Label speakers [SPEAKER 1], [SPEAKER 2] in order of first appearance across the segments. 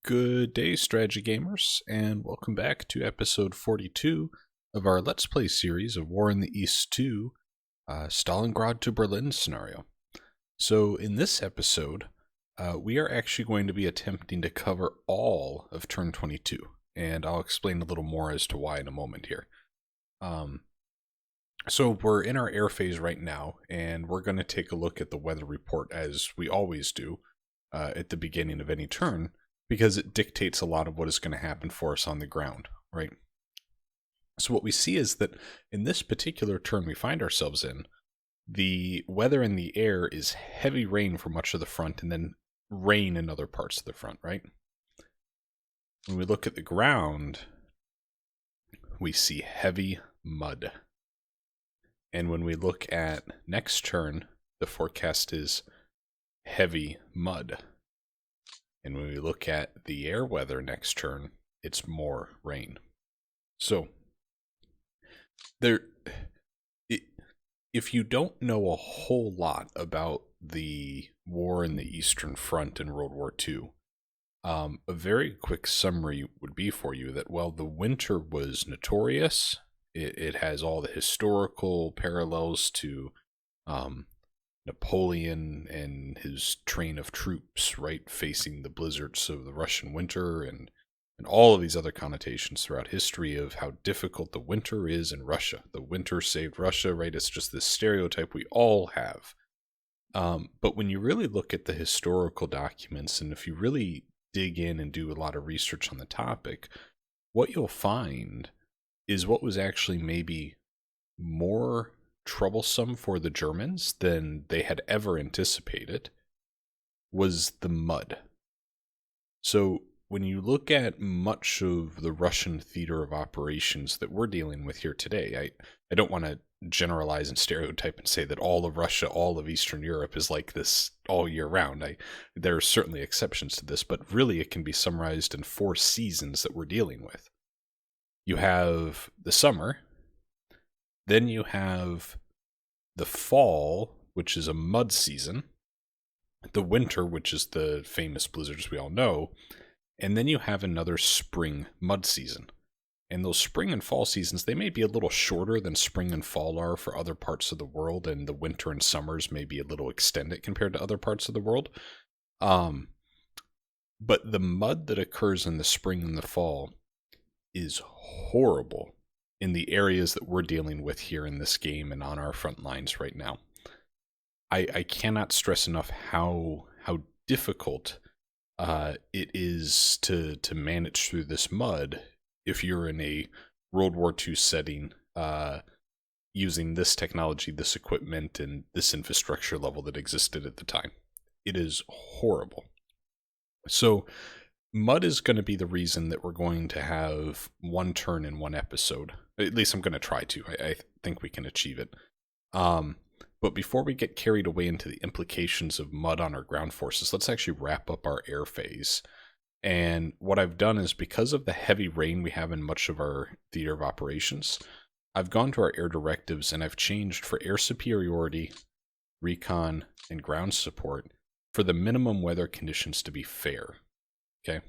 [SPEAKER 1] Good day, strategy gamers, and welcome back to episode 42 of our Let's Play series of War in the East 2, Stalingrad to Berlin scenario. So in this episode, we are actually going to be attempting to cover all of turn 22, and I'll explain a little more as to why in a moment here. So we're in our air phase right now, and we're going to take a look at the weather report as we always do at the beginning of any turn, because it dictates a lot of what is going to happen for us on the ground, right? So what we see is that in this particular turn we find ourselves in, the weather in the air is heavy rain for much of the front and then rain in other parts of the front, right? When we look at the ground, we see heavy mud. And when we look at next turn, the forecast is heavy mud. And when we look at the air weather next turn, it's more rain. So, if you don't know a whole lot about the war in the Eastern Front in World War II, a very quick summary would be for you that, well, the winter was notorious. It has all the historical parallels to Napoleon and his train of troops, right, facing the blizzards of the Russian winter and all of these other connotations throughout history of how difficult the winter is in Russia. The winter saved Russia, right? It's just this stereotype we all have. But when you really look at the historical documents, and if you really dig in and do a lot of research on the topic, what you'll find is what was actually maybe more troublesome for the Germans than they had ever anticipated was the mud. So when you look at much of the Russian theater of operations that we're dealing with here today, I don't want to generalize and stereotype and say that all of Russia, all of Eastern Europe is like this all year round. There are certainly exceptions to this, but really it can be summarized in 4 seasons that we're dealing with. You have the summer, then you have the fall, which is a mud season, the winter, which is the famous blizzards we all know, and then you have another spring mud season. And those spring and fall seasons, they may be a little shorter than spring and fall are for other parts of the world, and the winter and summers may be a little extended compared to other parts of the world. But the mud that occurs in the spring and the fall is horrible in the areas that we're dealing with here in this game and on our front lines right now. I cannot stress enough how difficult it is to manage through this mud if you're in a World War II setting using this technology, this equipment, and this infrastructure level that existed at the time. It is horrible. So mud is going to be the reason that we're going to have one turn in one episode. At least I'm going to try to. I think we can achieve it. But before we get carried away into the implications of mud on our ground forces, let's actually wrap up our air phase. And what I've done is, because of the heavy rain we have in much of our theater of operations, I've gone to our air directives and I've changed for air superiority, recon, and ground support for the minimum weather conditions to be fair. Okay,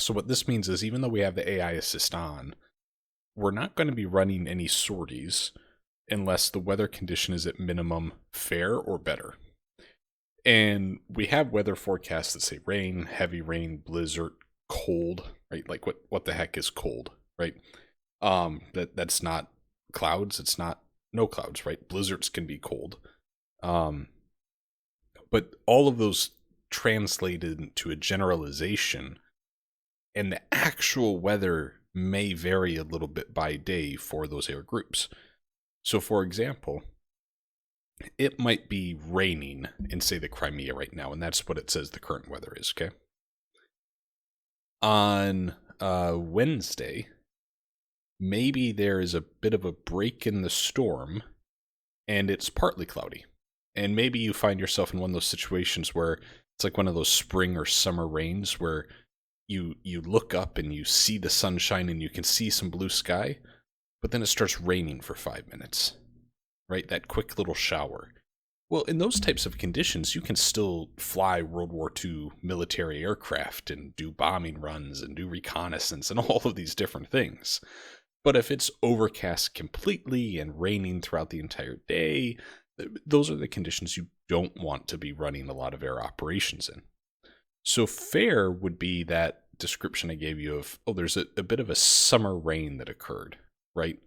[SPEAKER 1] so what this means is, even though we have the AI assist on, we're not going to be running any sorties unless the weather condition is at minimum fair or better. And we have weather forecasts that say rain, heavy rain, blizzard, cold, right? Like what the heck is cold, right? That's not clouds, it's not no clouds, right? Blizzards can be cold. But all of those translated into a generalization, and the actual weather may vary a little bit by day for those air groups. So for example, it might be raining in, say, the Crimea right now, and that's what it says the current weather is, okay? On Wednesday, maybe there is a bit of a break in the storm, and it's partly cloudy. And maybe you find yourself in one of those situations where it's like one of those spring or summer rains where you look up and you see the sunshine and you can see some blue sky, but then it starts raining for 5 minutes, right? That quick little shower. Well, in those types of conditions, you can still fly World War II military aircraft and do bombing runs and do reconnaissance and all of these different things. But if it's overcast completely and raining throughout the entire day, those are the conditions you don't want to be running a lot of air operations in. So fair would be that description I gave you of, oh, there's a bit of a summer rain that occurred, right?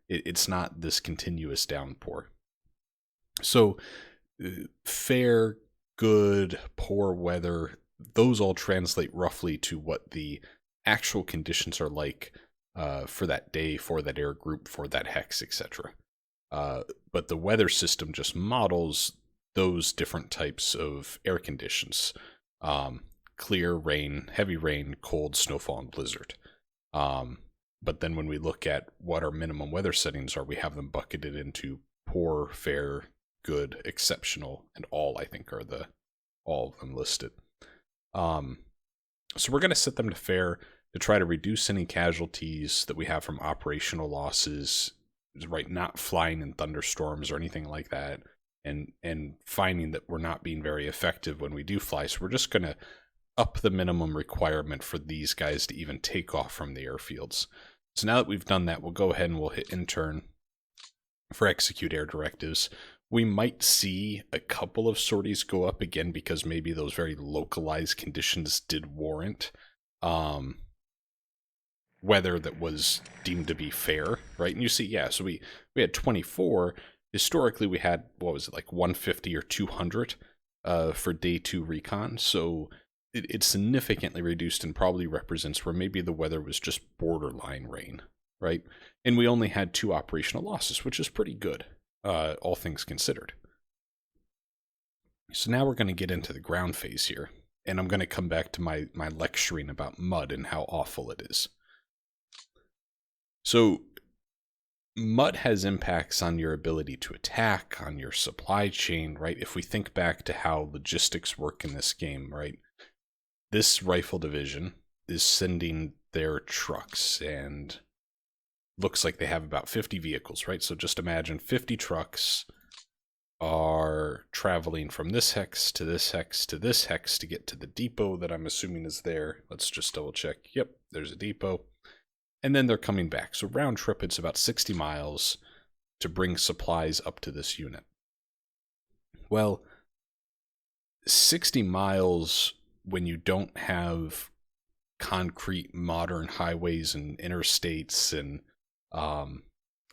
[SPEAKER 1] It's not this continuous downpour. So fair, good, poor weather, those all translate roughly to what the actual conditions are like for that day, for that air group, for that hex, etc. But the weather system just models those different types of air conditions. Clear, rain, heavy rain, cold, snowfall, and blizzard. But then when we look at what our minimum weather settings are, we have them bucketed into poor, fair, good, exceptional, and all, I think, are all of them listed. So we're going to set them to fair to try to reduce any casualties that we have from operational losses, right? Not flying in thunderstorms or anything like that, and finding that we're not being very effective when we do fly. So we're just going to up the minimum requirement for these guys to even take off from the airfields. So now that we've done that, we'll go ahead and we'll hit intern for execute air directives. We might see a couple of sorties go up again because maybe those very localized conditions did warrant weather that was deemed to be fair, right? And you see, yeah, so we had 24. Historically, we had, what was it, like 150 or 200 for day 2 recon. So it's significantly reduced and probably represents where maybe the weather was just borderline rain, right? And we only had 2 operational losses, which is pretty good, all things considered. So now we're going to get into the ground phase here, and I'm going to come back to my lecturing about mud and how awful it is. So mud has impacts on your ability to attack, on your supply chain, right? If we think back to how logistics work in this game, right? This rifle division is sending their trucks, and looks like they have about 50 vehicles, right? So just imagine 50 trucks are traveling from this hex to this hex to this hex to get to the depot that I'm assuming is there. Let's just double check. Yep, there's a depot. And then they're coming back. So round trip, it's about 60 miles to bring supplies up to this unit. Well, 60 miles when you don't have concrete modern highways and interstates and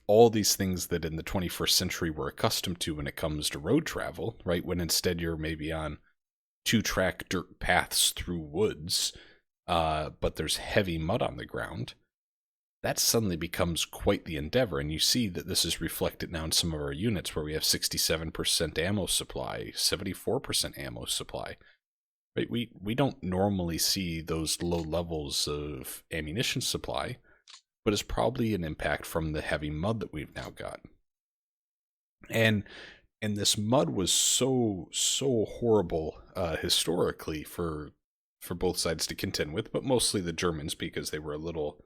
[SPEAKER 1] all these things that in the 21st century we're accustomed to when it comes to road travel, right? When instead you're maybe on 2-track dirt paths through woods, but there's heavy mud on the ground. That suddenly becomes quite the endeavor, and you see that this is reflected now in some of our units where we have 67% ammo supply, 74% ammo supply. Right? We don't normally see those low levels of ammunition supply, but it's probably an impact from the heavy mud that we've now got. And this mud was so horrible historically for both sides to contend with, but mostly the Germans because they were a little,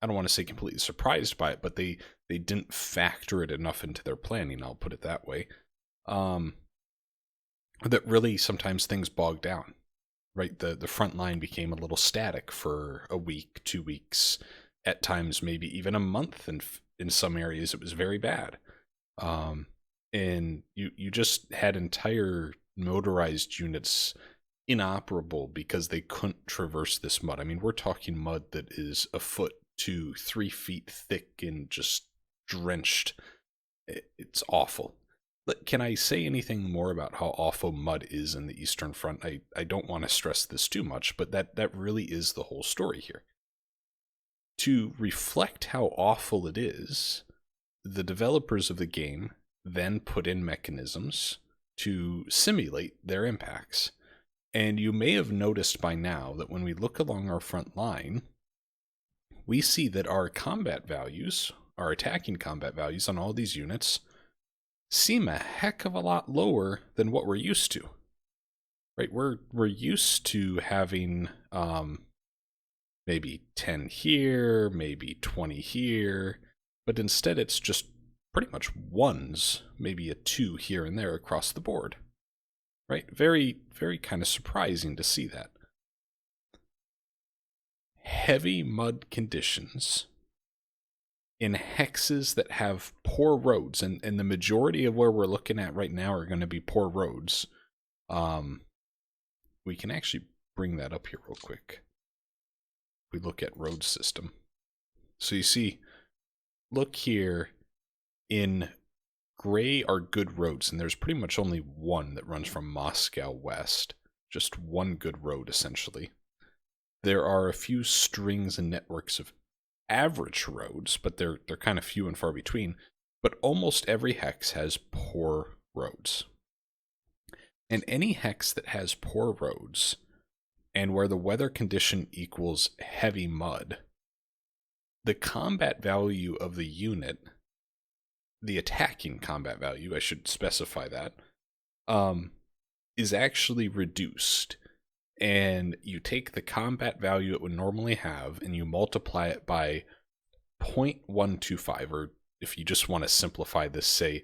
[SPEAKER 1] I don't want to say completely surprised by it, but they didn't factor it enough into their planning, I'll put it that way. That really sometimes things bogged down, right? The front line became a little static for a week, 2 weeks, at times maybe even a month, and in some areas it was very bad. And you just had entire motorized units inoperable because they couldn't traverse this mud. I mean, we're talking mud that is 1 foot to 3 feet thick and just drenched. It's awful. But can I say anything more about how awful mud is in the Eastern Front? I don't want to stress this too much, but that really is the whole story here. To reflect how awful it is, the developers of the game then put in mechanisms to simulate their impacts. And you may have noticed by now that when we look along our front line, we see that our combat values, our attacking combat values on all these units, seem a heck of a lot lower than what we're used to. Right? We're used to having maybe 10 here, maybe 20 here, but instead it's just pretty much ones, maybe a 2 here and there across the board. Right? Very, very kind of surprising to see that. Heavy mud conditions in hexes that have poor roads, and the majority of where we're looking at right now are going to be poor roads. We can actually bring that up here real quick. We look at road system. So you see, look here, in gray are good roads, and there's pretty much only one that runs from Moscow west. Just one good road, essentially. There are a few strings and networks of average roads, but they're kind of few and far between. But almost every hex has poor roads. And any hex that has poor roads, and where the weather condition equals heavy mud, the combat value of the unit, the attacking combat value, I should specify that, is actually reduced. And you take the combat value it would normally have and you multiply it by 0.125, or if you just want to simplify this, say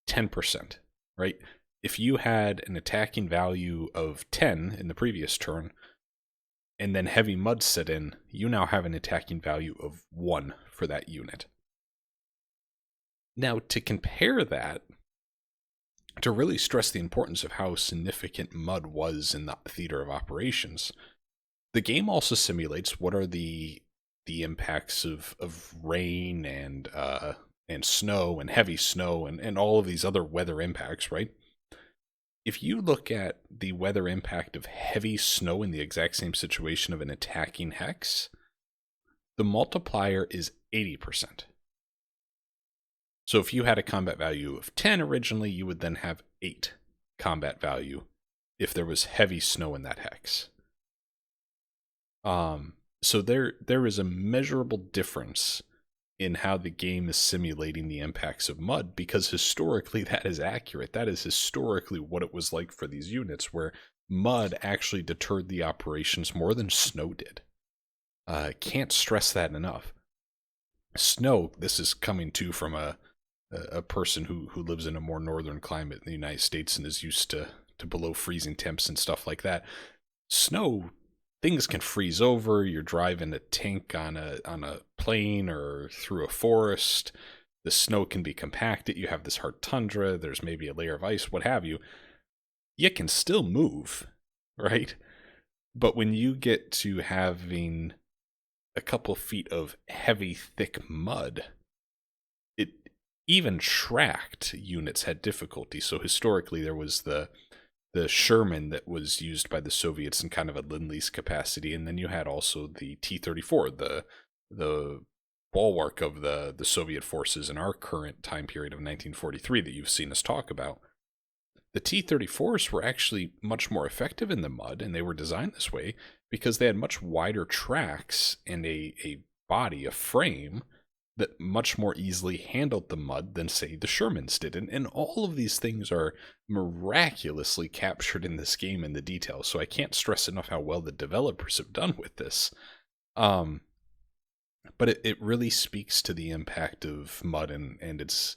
[SPEAKER 1] 10%, right? If you had an attacking value of 10 in the previous turn, and then heavy mud set in, you now have an attacking value of 1 for that unit. Now, to compare that, to really stress the importance of how significant mud was in the theater of operations, the game also simulates what are the impacts of rain and snow and heavy snow and all of these other weather impacts, right? If you look at the weather impact of heavy snow in the exact same situation of an attacking hex, the multiplier is 80%. So if you had a combat value of 10 originally, you would then have 8 combat value if there was heavy snow in that hex. So there is a measurable difference in how the game is simulating the impacts of mud, because historically that is accurate. That is historically what it was like for these units, where mud actually deterred the operations more than snow did. Can't stress that enough. Snow, this is coming too from a person who lives in a more northern climate in the United States and is used to below freezing temps and stuff like that. Snow, things can freeze over. You're driving a tank on a plane or through a forest. The snow can be compacted. You have this hard tundra. There's maybe a layer of ice, what have you. You can still move, right? But when you get to having a couple feet of heavy, thick mud, even tracked units had difficulty. So historically, there was the Sherman that was used by the Soviets in kind of a Lend-Lease capacity, and then you had also the T-34, the bulwark of the Soviet forces in our current time period of 1943 that you've seen us talk about. The T-34s were actually much more effective in the mud, and they were designed this way because they had much wider tracks and a body, a frame, that much more easily handled the mud than, say, the Shermans did. And all of these things are miraculously captured in this game in the details, so I can't stress enough how well the developers have done with this. But it really speaks to the impact of mud and its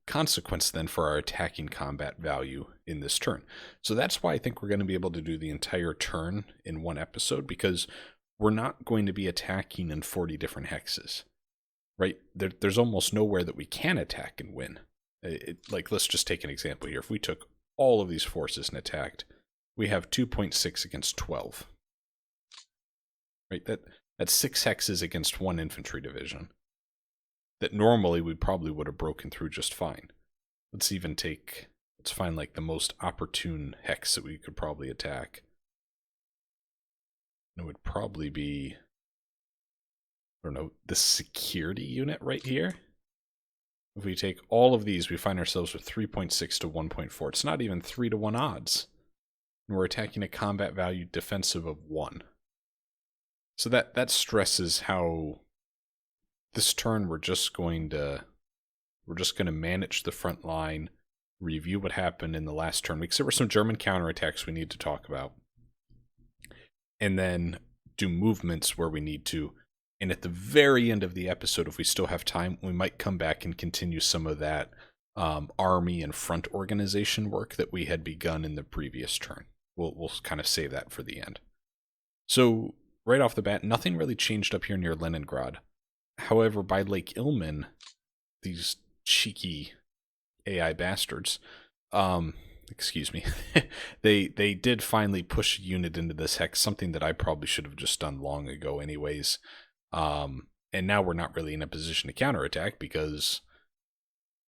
[SPEAKER 1] consequence then for our attacking combat value in this turn. So that's why I think we're going to be able to do the entire turn in one episode, because we're not going to be attacking in 40 different hexes. Right? There's almost nowhere that we can attack and win. Like, let's just take an example here. If we took all of these forces and attacked, we have 2.6 against 12. Right? That's 6 hexes against 1 infantry division. That normally we probably would have broken through just fine. Let's find like the most opportune hex that we could probably attack. It would probably be, I don't know, the security unit right here. If we take all of these, we find ourselves with 3.6 to 1.4. It's not even 3 to 1 odds. And we're attacking a combat value defensive of 1. So that stresses how this turn we're just going to manage the front line, review what happened in the last turn, because there were some German counterattacks we need to talk about, and then do movements where we need to, And at the very end of the episode, if we still have time, we might come back and continue some of that army and front organization work that we had begun in the previous turn. We'll kind of save that for the end. So right off the bat, nothing really changed up here near Leningrad. However, by Lake Ilmen, these cheeky AI bastards, excuse me, they did finally push a unit into this hex, something that I probably should have just done long ago anyways. And now we're not really in a position to counterattack because,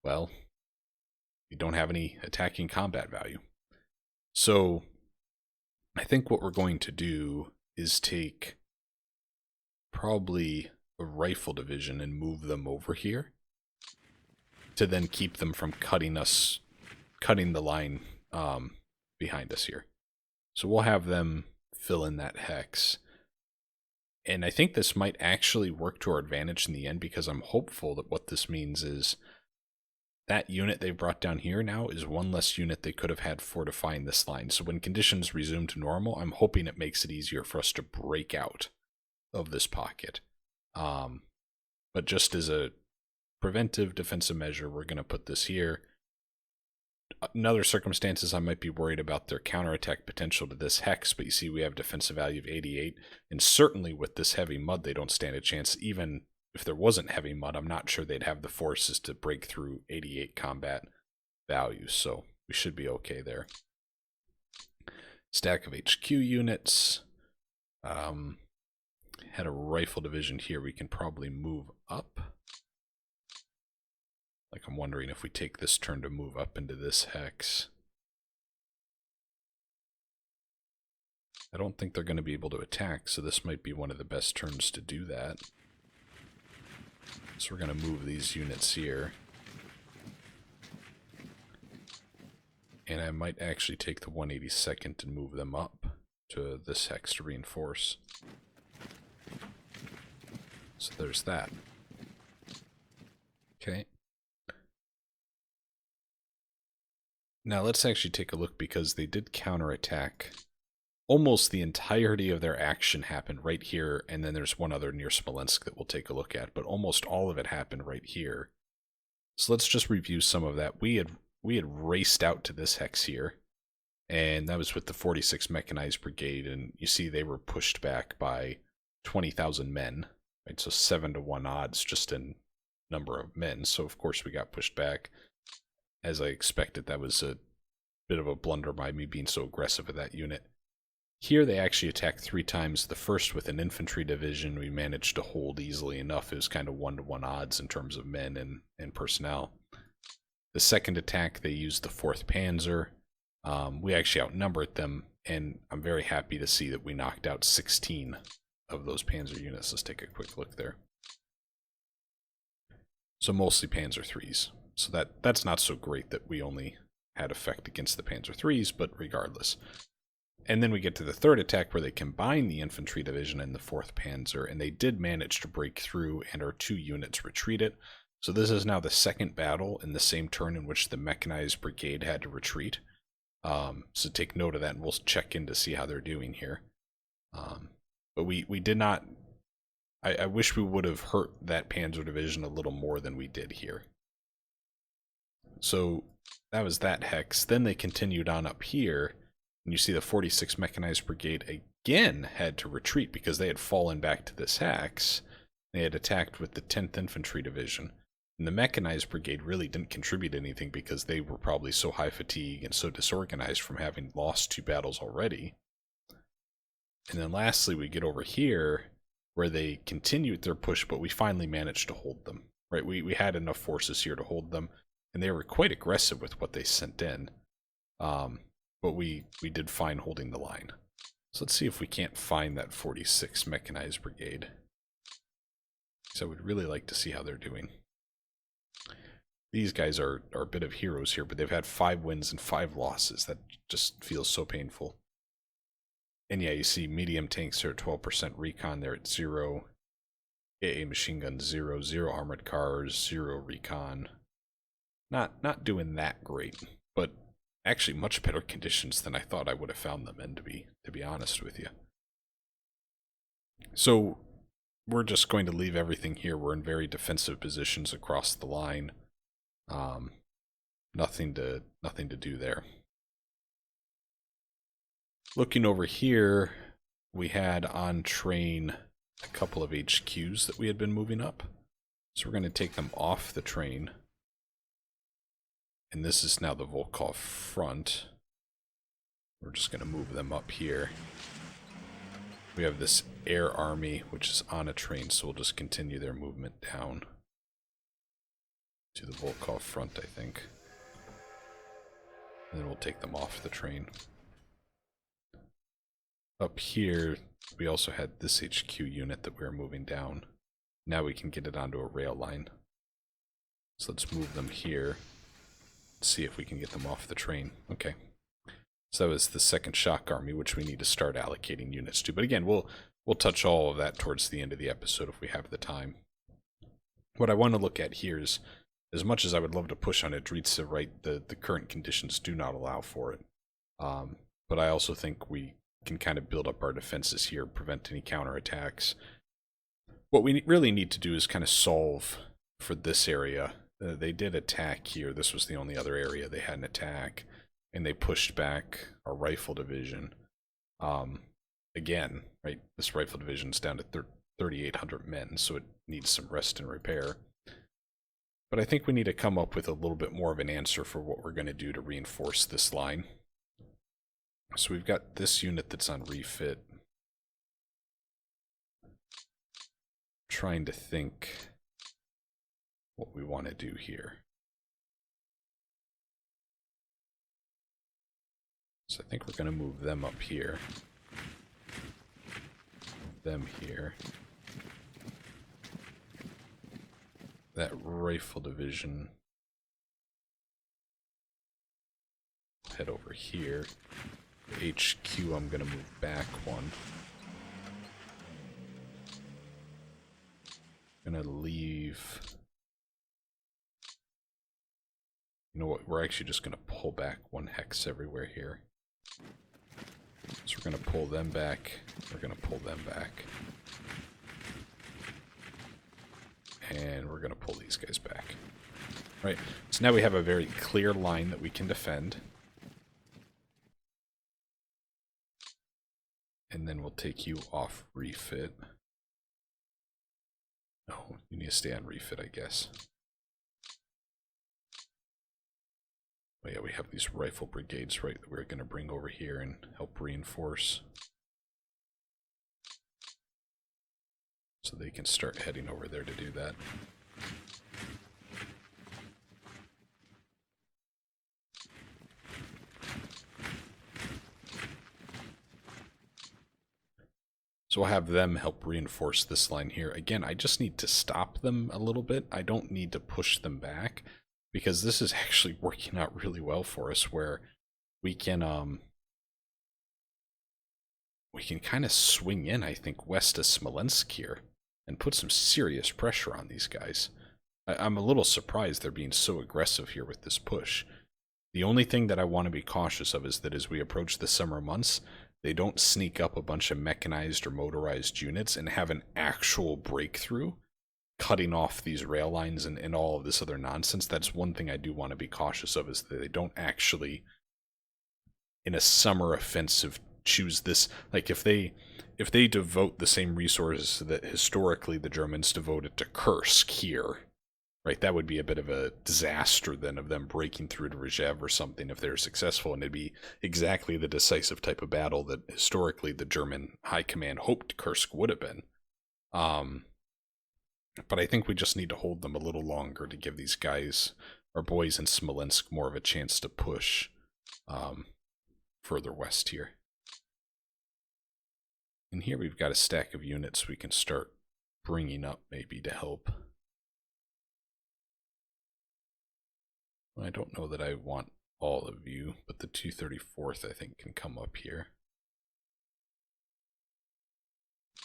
[SPEAKER 1] well, we don't have any attacking combat value. So I think what we're going to do is take probably a rifle division and move them over here to then keep them from cutting the line behind us here. So we'll have them fill in that hex. And I think this might actually work to our advantage in the end, because I'm hopeful that what this means is that unit they brought down here now is one less unit they could have had fortifying this line. So when conditions resume to normal, I'm hoping it makes it easier for us to break out of this pocket. But just as a preventive defensive measure, we're going to put this here. In other circumstances, I might be worried about their counterattack potential to this hex, but you see we have defensive value of 88, and certainly with this heavy mud, they don't stand a chance. Even if there wasn't heavy mud, I'm not sure they'd have the forces to break through 88 combat values, so we should be okay there. Stack of HQ units. Had a rifle division here we can probably move up. Like, I'm wondering if we take this turn to move up into this hex. I don't think they're going to be able to attack, so this might be one of the best turns to do that. So we're going to move these units here. And I might actually take the 182nd and move them up to this hex to reinforce. So there's that. Okay. Now let's actually take a look, because they did counterattack. Almost the entirety of their action happened right here, and then there's one other near Smolensk that we'll take a look at, but almost all of it happened right here. So let's just review some of that. We had raced out to this hex here, and that was with the 46 Mechanized Brigade, and you see they were pushed back by 20,000 men, right? So 7-to-1 odds just in number of men, so of course we got pushed back. As I expected, that was a bit of a blunder by me being so aggressive with that unit. Here they actually attacked 3 times. The first with an infantry division we managed to hold easily enough. It was kind of 1-to-1 odds in terms of men and personnel. The second attack they used the 4th Panzer. We actually outnumbered them, and I'm very happy to see that we knocked out 16 of those Panzer units. Let's take a quick look there. So mostly Panzer IIIs. So that's not so great that we only had effect against the Panzer IIIs, but regardless. And then we get to the third attack where they combine the infantry division and the 4th Panzer, and they did manage to break through, and our 2 units retreated. So this is now the second battle in the same turn in which the Mechanized Brigade had to retreat. So take note of that, and we'll check in to see how they're doing here. But we did not... I wish we would have hurt that Panzer division a little more than we did here. So that was that hex. Then they continued on up here, and you see the 46 Mechanized Brigade again had to retreat because they had fallen back to this hex. They had attacked with the 10th Infantry Division. And the Mechanized Brigade really didn't contribute anything because they were probably so high fatigue and so disorganized from having lost 2 battles already. And then lastly, we get over here where they continued their push, but we finally managed to hold them. Right? We had enough forces here to hold them. And they were quite aggressive with what they sent in. But we did fine holding the line. So let's see if we can't find that 46 Mechanized Brigade. So I would really like to see how they're doing. These guys are a bit of heroes here, but they've had 5 wins and 5 losses. That just feels so painful. And yeah, you see medium tanks are at 12% recon. They're at 0. AA machine guns 0. 0 armored cars, 0 recon. Not doing that great, but actually much better conditions than I thought I would have found them in, to be honest with you. So we're just going to leave everything here. We're in very defensive positions across the line. Nothing to do there. Looking over here, we had on train a couple of HQs that we had been moving up. So we're going to take them off the train. And this is now the Volkov front. We're just going to move them up here. We have this air army, which is on a train, so we'll just continue their movement down to the Volkov front, I think. And then we'll take them off the train. Up here, we also had this HQ unit that we were moving down. Now we can get it onto a rail line. So let's move them here. See if we can get them off the train. Okay. So that was the second shock army, which we need to start allocating units to. But again, we'll touch all of that towards the end of the episode if we have the time. What I want to look at here is, as much as I would love to push on Idritsa, right, the current conditions do not allow for it. But I also think we can kind of build up our defenses here, prevent any counterattacks. What we really need to do is kind of solve for this area. They did attack here. This was the only other area they had an attack. And they pushed back our rifle division. Again, right, this rifle division's down to 3,800 men, so it needs some rest and repair. But I think we need to come up with a little bit more of an answer for what we're going to do to reinforce this line. So we've got this unit that's on refit. Trying to think what we want to do here. So I think we're going to move them up here. Them here. That rifle division. Head over here. The HQ, I'm going to move back one. Gonna leave. You know what? We're actually just gonna pull back one hex everywhere here. So we're gonna pull them back. We're gonna pull them back. And we're gonna pull these guys back. Right. So now we have a very clear line that we can defend. And then we'll take you off refit. No, you need to stay on refit, I guess. Oh yeah, we have these rifle brigades, right, that we're going to bring over here and help reinforce. So they can start heading over there to do that. So we'll have them help reinforce this line here. Again, I just need to stop them a little bit. I don't need to push them back, because this is actually working out really well for us, where we can kind of swing in, I think, west of Smolensk here and put some serious pressure on these guys. I'm a little surprised they're being so aggressive here with this push. The only thing that I want to be cautious of is that as we approach the summer months, they don't sneak up a bunch of mechanized or motorized units and have an actual breakthrough, cutting off these rail lines and all of this other nonsense. That's one thing I do want to be cautious of, is that they don't actually, in a summer offensive, choose this. Like, if they devote the same resources that historically the Germans devoted to Kursk here, right, that would be a bit of a disaster then of them breaking through to Rzhev or something if they're successful, and it'd be exactly the decisive type of battle that historically the German high command hoped Kursk would have been. But I think we just need to hold them a little longer to give these guys, our boys in Smolensk, more of a chance to push further west here. And here we've got a stack of units we can start bringing up maybe to help. I don't know that I want all of you, but the 234th I think can come up here.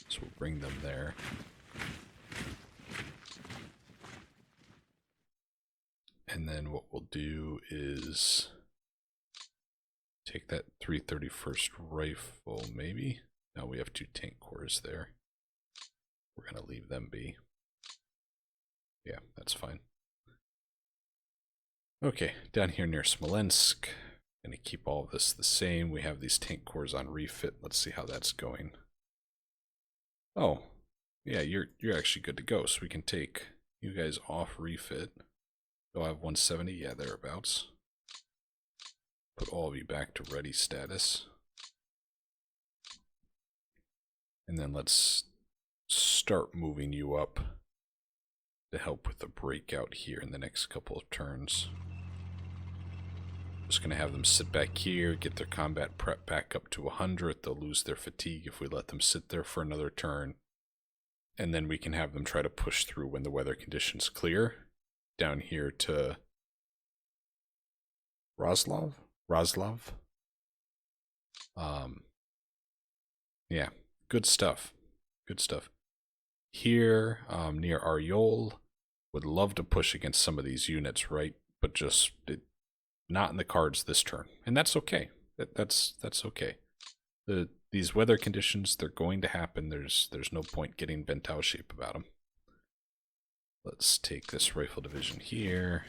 [SPEAKER 1] So we'll bring them there. And then what we'll do is take that 331st rifle, maybe. Now we have 2 tank corps there. We're going to leave them be. Yeah, that's fine. Okay, down here near Smolensk. Going to keep all of this the same. We have these tank cores on refit. Let's see how that's going. Oh, yeah, you're actually good to go. So we can take you guys off refit. You'll have 170, yeah, thereabouts. Put all of you back to ready status. And then let's start moving you up to help with the breakout here in the next couple of turns. Just going to have them sit back here, get their combat prep back up to 100. They'll lose their fatigue if we let them sit there for another turn. And then we can have them try to push through when the weather conditions clear. Down here to Roslav? Yeah, good stuff. Good stuff. Here, near Aryol, would love to push against some of these units, right? But just not in the cards this turn, and that's okay. That's okay. These weather conditions, they're going to happen. There's no point getting bent out of shape about them. Let's take this rifle division here.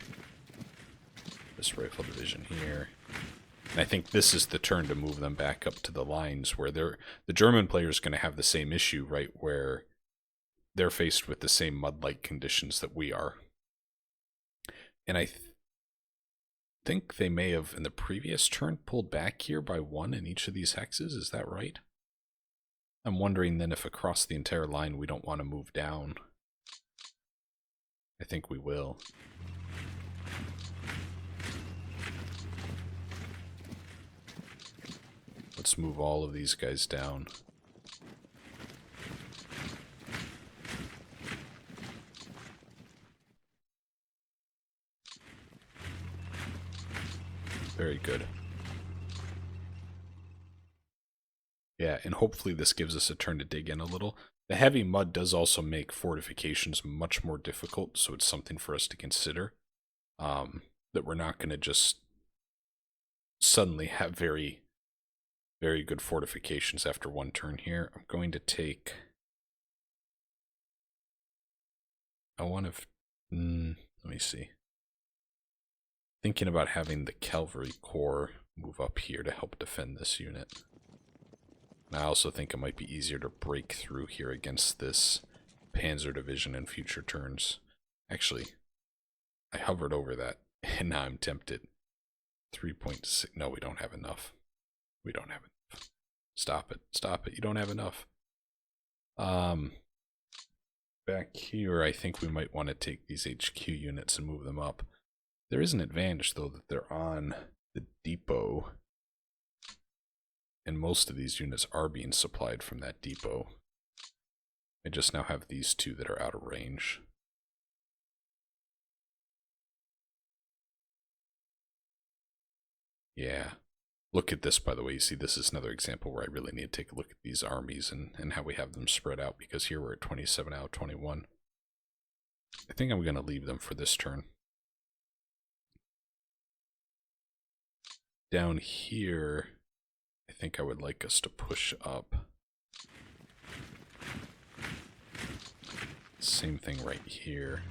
[SPEAKER 1] This rifle division here. And I think this is the turn to move them back up to the lines where the German player is going to have the same issue, right? Where they're faced with the same mud-like conditions that we are. And I think they may have, in the previous turn, pulled back here by 1 in each of these hexes. Is that right? I'm wondering then if across the entire line we don't want to move down. I think we will. Let's move all of these guys down. Very good. Yeah, and hopefully this gives us a turn to dig in a little. The heavy mud does also make fortifications much more difficult, so it's something for us to consider. That we're not going to just suddenly have very, very good fortifications after one turn here. I'm going to take... I want to... let me see. Thinking about having the cavalry corps move up here to help defend this unit. And I also think it might be easier to break through here against this panzer division in future turns. Actually, I hovered over that, and now I'm tempted. 3.6... No, we don't have enough. We don't have enough. Stop it. Stop it. You don't have enough. Back here, I think we might want to take these HQ units and move them up. There is an advantage, though, that they're on the depot. And most of these units are being supplied from that depot. I just now have these two that are out of range. Yeah. Look at this, by the way. You see, this is another example where I really need to take a look at these armies and how we have them spread out, because here we're at 27 out of 21. I think I'm going to leave them for this turn. Down here, I think I would like us to push up. Same thing right here.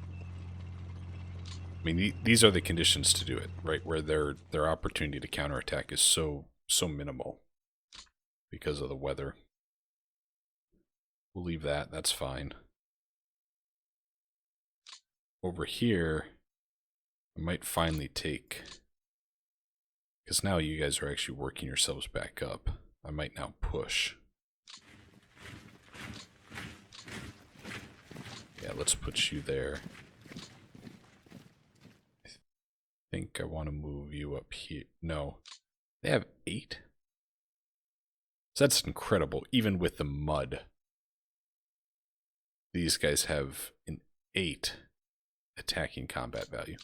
[SPEAKER 1] I mean, these are the conditions to do it, right? Where their opportunity to counterattack is so minimal because of the weather. We'll leave that. That's fine. Over here, I might finally take... Because now you guys are actually working yourselves back up. I might now push. Yeah, let's put you there. I think I want to move you up here. No. They have 8? So that's incredible. Even with the mud, these guys have an 8 attacking combat value.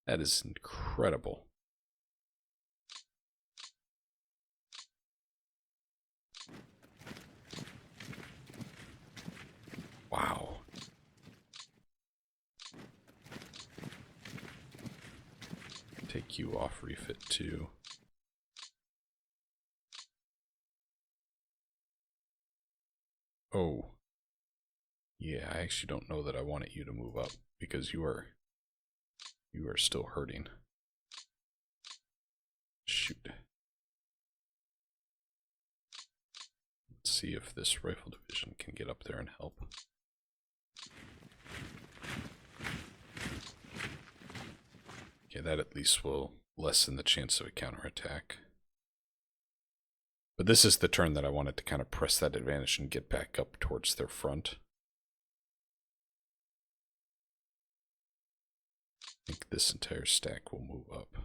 [SPEAKER 1] That is incredible. Wow. Take you off refit too. Oh. Yeah, I actually don't know that I wanted you to move up because you are still hurting. Shoot. Let's see if this rifle division can get up there and help. Okay, that at least will lessen the chance of a counterattack. But this is the turn that I wanted to kind of press that advantage and get back up towards their front. I think this entire stack will move up.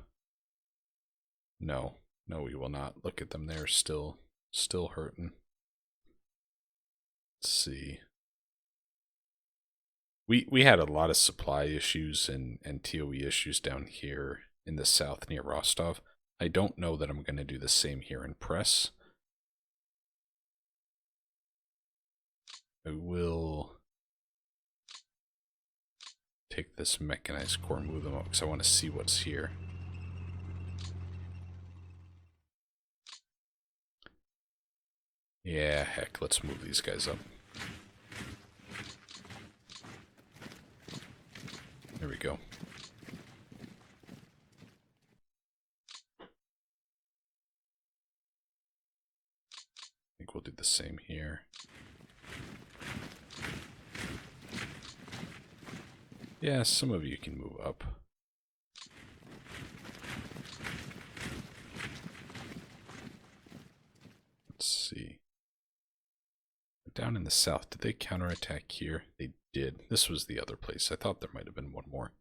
[SPEAKER 1] No, we will not. Look at them, they're still hurting. Let's see. We had a lot of supply issues and TOE issues down here in the south near Rostov. I don't know that I'm going to do the same here in Press. I will take this mechanized corps and move them up because I want to see what's here. Yeah, heck, let's move these guys up. There we go. I think we'll do the same here. Yeah, some of you can move up. Let's see. Down in the south, did they counterattack here? They did. This was the other place. I thought there might have been one more.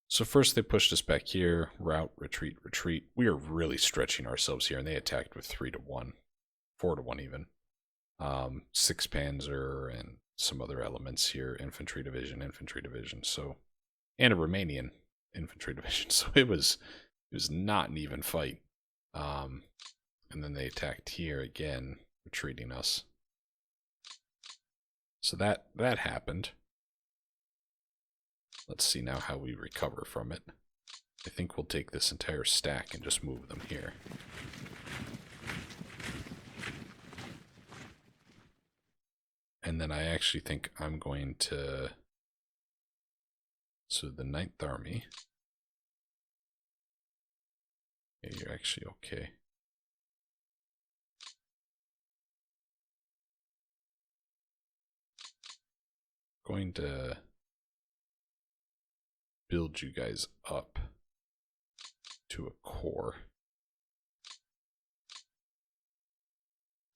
[SPEAKER 1] So first they pushed us back here. Route, retreat, retreat. We are really stretching ourselves here, and they attacked with 3-1. 4-1 even. 6 Panzer and some other elements here. Infantry division, so... And a Romanian infantry division. So it was not an even fight. And then they attacked here again, retreating us. So that happened. Let's see now how we recover from it. I think we'll take this entire stack and just move them here. And then I actually think I'm going to... So the 9th Army... Yeah, you're actually okay. Going to build you guys up to a core.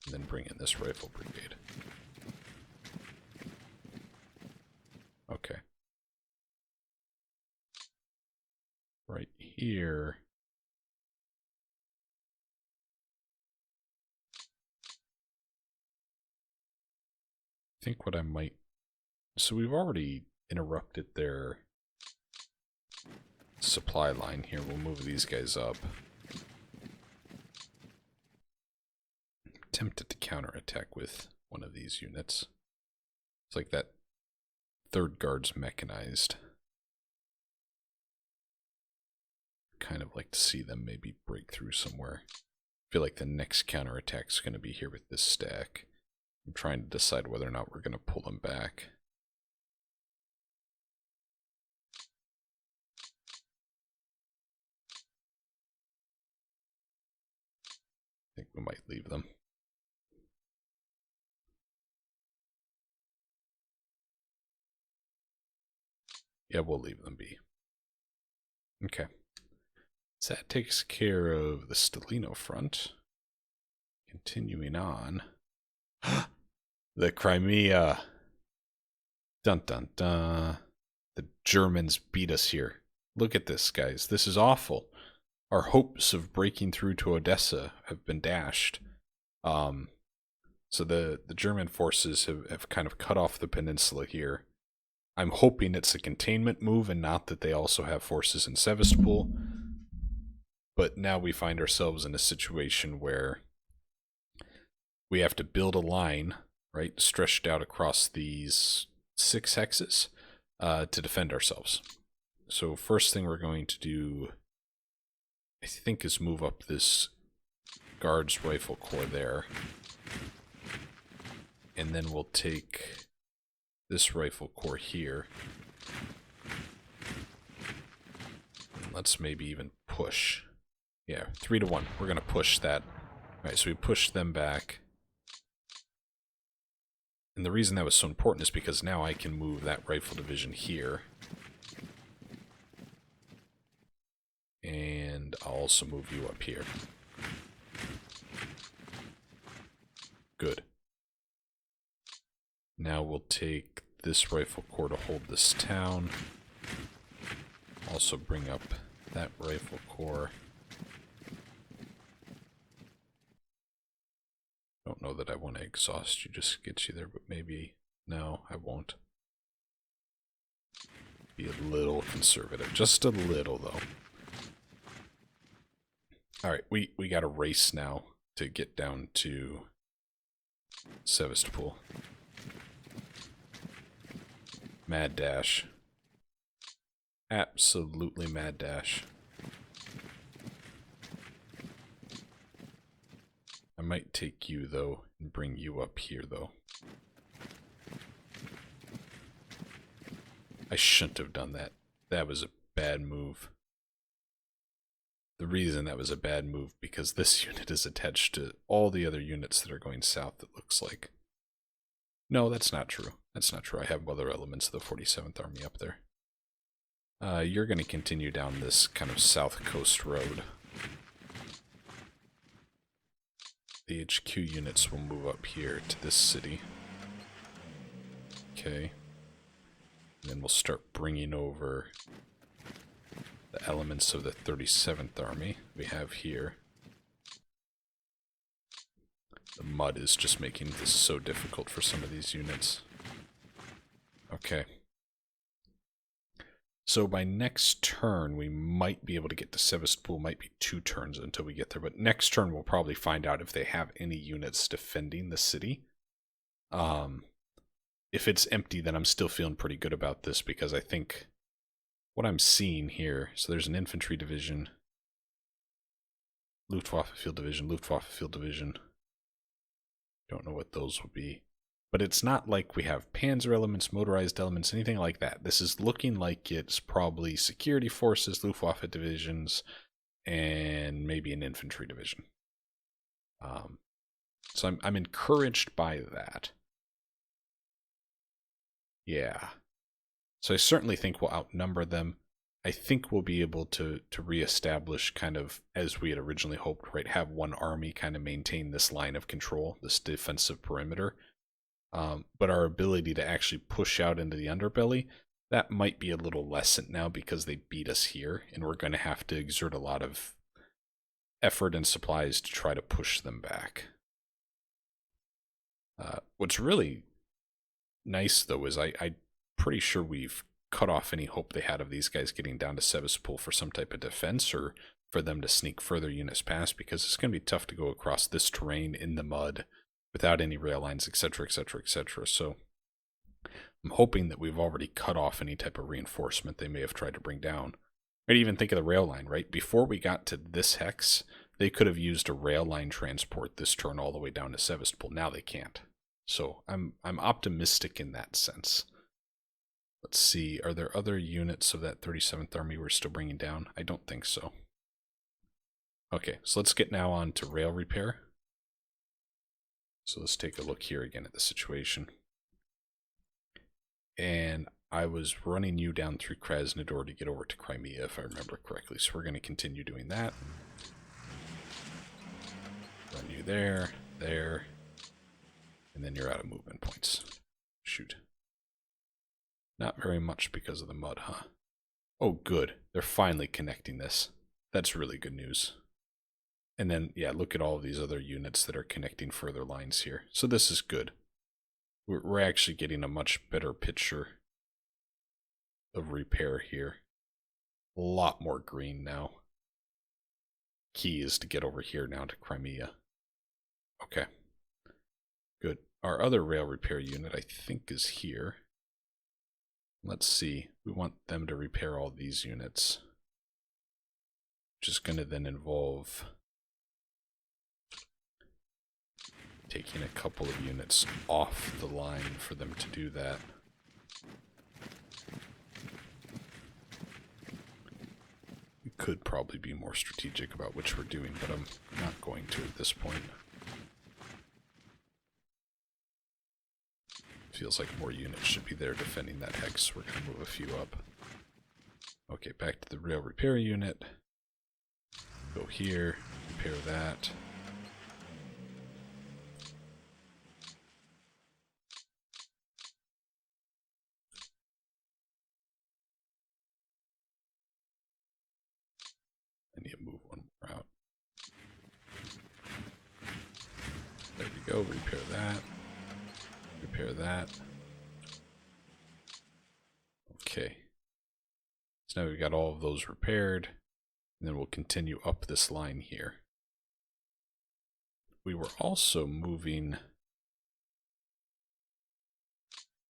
[SPEAKER 1] And then bring in this rifle brigade. Okay. Right here. I think what I might... So we've already interrupted their supply line here. We'll move these guys up. Tempted to counterattack with one of these units. It's like that 3rd Guard's mechanized. Kind of like to see them maybe break through somewhere. I feel like the next counterattack is going to be here with this stack. I'm trying to decide whether or not we're going to pull them back. I think we might leave them. Yeah, we'll leave them be. Okay. So that takes care of the Stalino front. Continuing on. The Crimea. Dun dun dun. The Germans beat us here. Look at this, guys. This is awful. Our hopes of breaking through to Odessa have been dashed. So the German forces have kind of cut off the peninsula here. I'm hoping it's a containment move and not that they also have forces in Sevastopol. But now we find ourselves in a situation where we have to build a line, right, stretched out across these 6 hexes to defend ourselves. So first thing we're going to do, I think, is move up this Guards Rifle Corps there. And then we'll take this rifle corps here. And let's maybe even push. Yeah, 3 to 1. We're going to push that. Alright, so we push them back. And the reason that was so important is because now I can move that rifle division here. And I'll also move you up here. Good. Now we'll take this rifle corps to hold this town. Also bring up that rifle corps. Don't know that I want to exhaust you, just get you there, but maybe... No, I won't. Be a little conservative. Just a little, though. Alright, we got a race now to get down to Sevastopol. Mad dash. Absolutely mad dash. I might take you, though, and bring you up here, though. I shouldn't have done that. That was a bad move. The reason that was a bad move, because this unit is attached to all the other units that are going south, it looks like. No, that's not true. That's not true. I have other elements of the 47th Army up there. You're going to continue down this kind of south coast road. The HQ units will move up here to this city. Okay. And then we'll start bringing over the elements of the 37th Army we have here. The mud is just making this so difficult for some of these units. Okay. So by next turn, we might be able to get to Sevastopol. Might be 2 turns until we get there. But next turn, we'll probably find out if they have any units defending the city. If it's empty, then I'm still feeling pretty good about this, because I think what I'm seeing here... So there's an infantry division. Luftwaffe Field Division, Luftwaffe Field Division. Don't know what those would be. But it's not like we have panzer elements, motorized elements, anything like that. This is looking like it's probably security forces, Luftwaffe divisions, and maybe an infantry division. So I'm encouraged by that. Yeah. So I certainly think we'll outnumber them. I think we'll be able to reestablish, kind of as we had originally hoped, right? Have one army kind of maintain this line of control, this defensive perimeter. But our ability to actually push out into the underbelly, that might be a little lessened now because they beat us here, and we're going to have to exert a lot of effort and supplies to try to push them back. What's really nice, though, is I'm pretty sure we've cut off any hope they had of these guys getting down to Sevastopol for some type of defense, or for them to sneak further units past, because it's going to be tough to go across this terrain in the mud without any rail lines, etc., etc., etc. So I'm hoping that we've already cut off any type of reinforcement they may have tried to bring down. I'd even think of the rail line, right? Before we got to this hex, they could have used a rail line transport this turn all the way down to Sevastopol. Now they can't. So I'm optimistic in that sense. Let's see, are there other units of that 37th Army we're still bringing down? I don't think so. Okay, so let's get now on to rail repair. So let's take a look here again at the situation. And I was running you down through Krasnodar to get over to Crimea, if I remember correctly. So we're going to continue doing that. Run you there, there, and then you're out of movement points. Shoot. Not very much because of the mud, huh? Oh, good. They're finally connecting this. That's really good news. And then, yeah, look at all of these other units that are connecting further lines here. So this is good. We're actually getting a much better picture of repair here. A lot more green now. Key is to get over here now to Crimea. Okay. Good. Our other rail repair unit, I think, is here. Let's see. We want them to repair all these units. Which is going to then involve taking a couple of units off the line for them to do that. We could probably be more strategic about which we're doing, but I'm not going to at this point. Feels like more units should be there defending that hex. We're going to move a few up. Okay, back to the rail repair unit. Go here, repair that. I need to move one more out. There we go, repair that. Repair that. Okay. So now we've got all of those repaired. And then we'll continue up this line here. We were also moving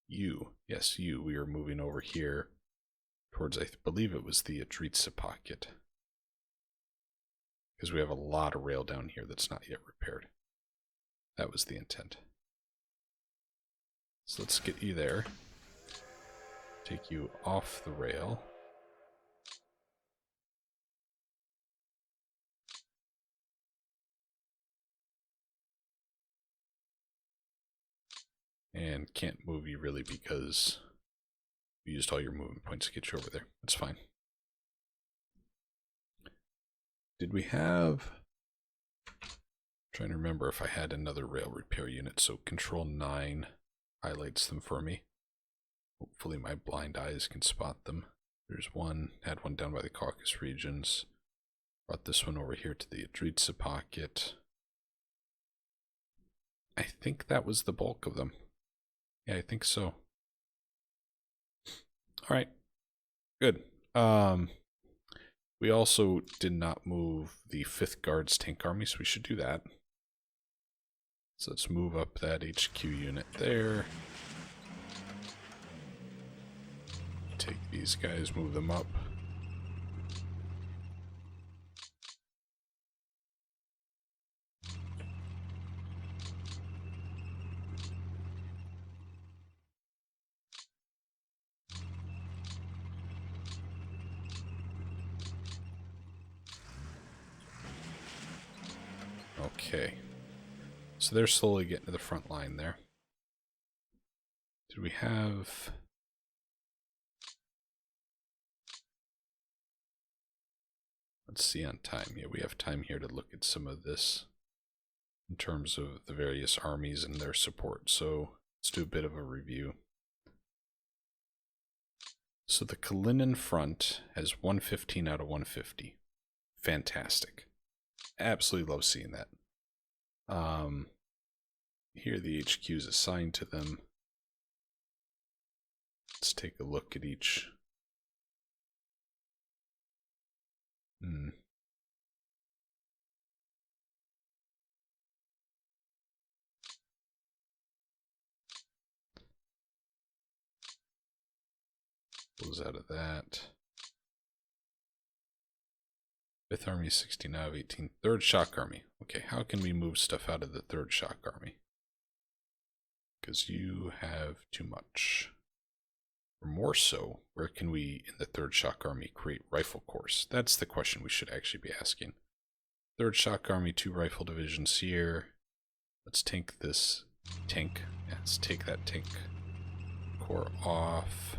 [SPEAKER 1] you. Yes, you. We were moving over here towards, I believe it was the Adritsa pocket. Because we have a lot of rail down here that's not yet repaired. That was the intent. So let's get you there. Take you off the rail. And can't move you really because we used all your movement points to get you over there. That's fine. Did we have... I'm trying to remember if I had another rail repair unit. So Control 9 highlights them for me. Hopefully my blind eyes can spot them. There's one. Had one down by the Caucasus regions. Brought this one over here to the Adritsa pocket. I think that was the bulk of them. Yeah, I think so. Alright. Good. We also did not move the 5th Guards Tank Army, so we should do that. So let's move up that HQ unit there. Take these guys, move them up. Okay. So they're slowly getting to the front line there. Did we have... Let's see on time. Yeah, we have time here to look at some of this in terms of the various armies and their support. So let's do a bit of a review. So the Kalinin front has 115 out of 150. Fantastic. Absolutely love seeing that. Here are the HQs assigned to them. Let's take a look at each. Close out of that. 5th Army, 16 out of 18. 3rd Shock Army. Okay, how can we move stuff out of the 3rd Shock Army? Because you have too much. Or more so, where can we, in the 3rd Shock Army, create rifle corps? That's the question we should actually be asking. 3rd Shock Army, 2 rifle divisions here. Let's take this tank. Yeah, let's take that tank corps off.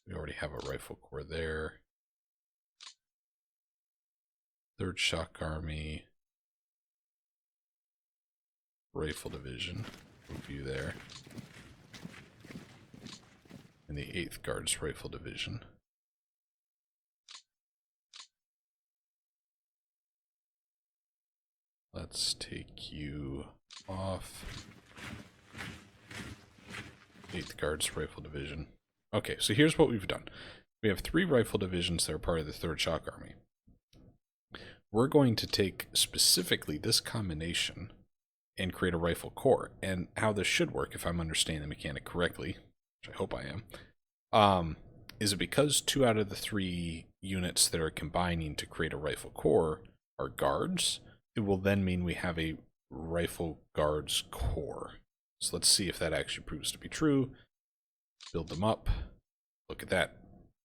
[SPEAKER 1] We already have a rifle corps there. 3rd Shock Army, rifle division, move you there. And the 8th Guards rifle division. Let's take you off. 8th Guards rifle division. Okay, so here's what we've done. We have 3 rifle divisions that are part of the 3rd Shock Army. We're going to take specifically this combination and create a rifle corps. And how this should work, if I'm understanding the mechanic correctly, which I hope I am, is it because 2 out of the 3 units that are combining to create a rifle corps are guards, it will then mean we have a rifle guards corps. So let's see if that actually proves to be true. Build them up. Look at that.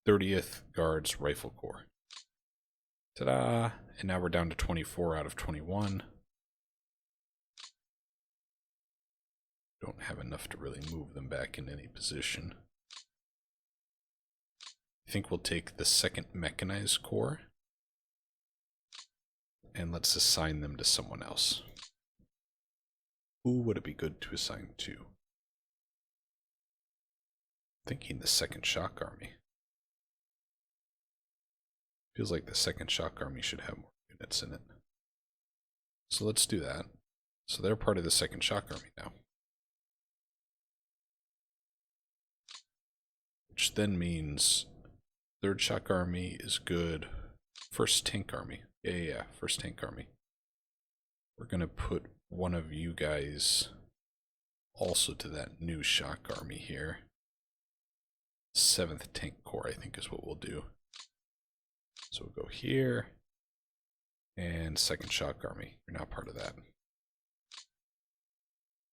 [SPEAKER 1] 30th Guards Rifle Corps. Ta-da! And now we're down to 24 out of 21. Don't have enough to really move them back in any position. I think we'll take the 2nd Mechanized Corps and let's assign them to someone else. Who would it be good to assign to? Thinking the 2nd Shock Army. Feels like the 2nd Shock Army should have more units in it. So let's do that. So they're part of the 2nd Shock Army now. Which then means 3rd Shock Army is good. 1st Tank Army. Yeah, 1st Tank Army. We're going to put one of you guys also to that new Shock Army here. 7th Tank Corps, I think, is what we'll do. So we'll go here. And 2nd Shock Army. You're now part of that.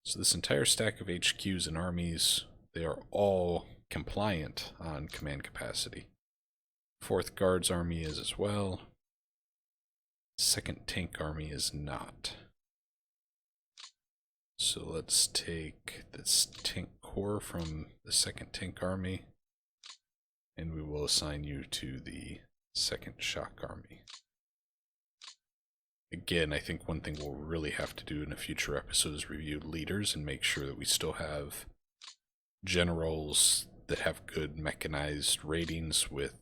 [SPEAKER 1] So this entire stack of HQs and armies, they are all compliant on command capacity. 4th Guards Army is as well. 2nd Tank Army is not. So let's take this Tank Corps from the 2nd Tank Army, and we will assign you to the 2nd Shock Army. Again, I think one thing we'll really have to do in a future episode is review leaders and make sure that we still have generals that have good mechanized ratings with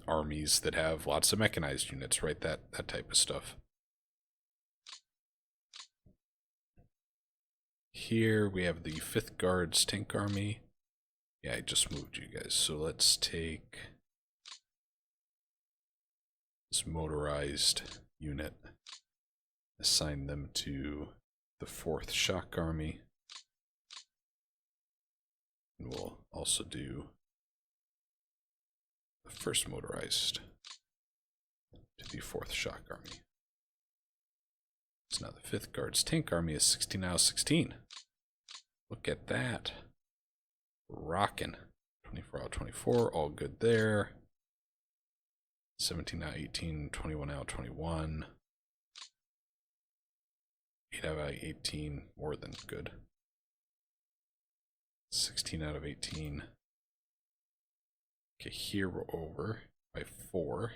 [SPEAKER 1] armies that have lots of mechanized units, right? That type of stuff. Here we have the 5th Guards Tank Army. Yeah, I just moved you guys. So let's take this motorized unit, assign them to the 4th Shock Army. And we'll also do the 1st motorized to the 4th Shock Army. So now the 5th Guards Tank Army is 16 out of 16. Look at that. Rockin'. 24 out of 24, all good there. 17 out of 18, 21 out of 21. 8 out of 18, more than good. 16 out of 18. Okay, here we're over by 4.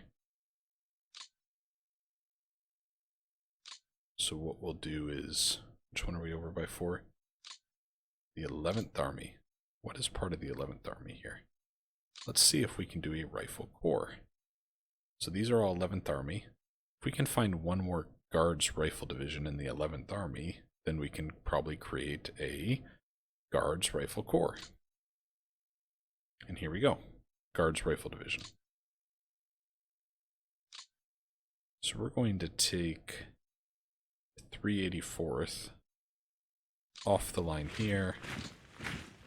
[SPEAKER 1] So what we'll do is, which one are we over by 4? The 11th Army. What is part of the 11th Army here? Let's see if we can do a Rifle Corps. So these are all 11th Army. If we can find one more Guards Rifle Division in the 11th Army, then we can probably create a Guards Rifle Corps. And here we go. Guards Rifle Division. So we're going to take 384th off the line here,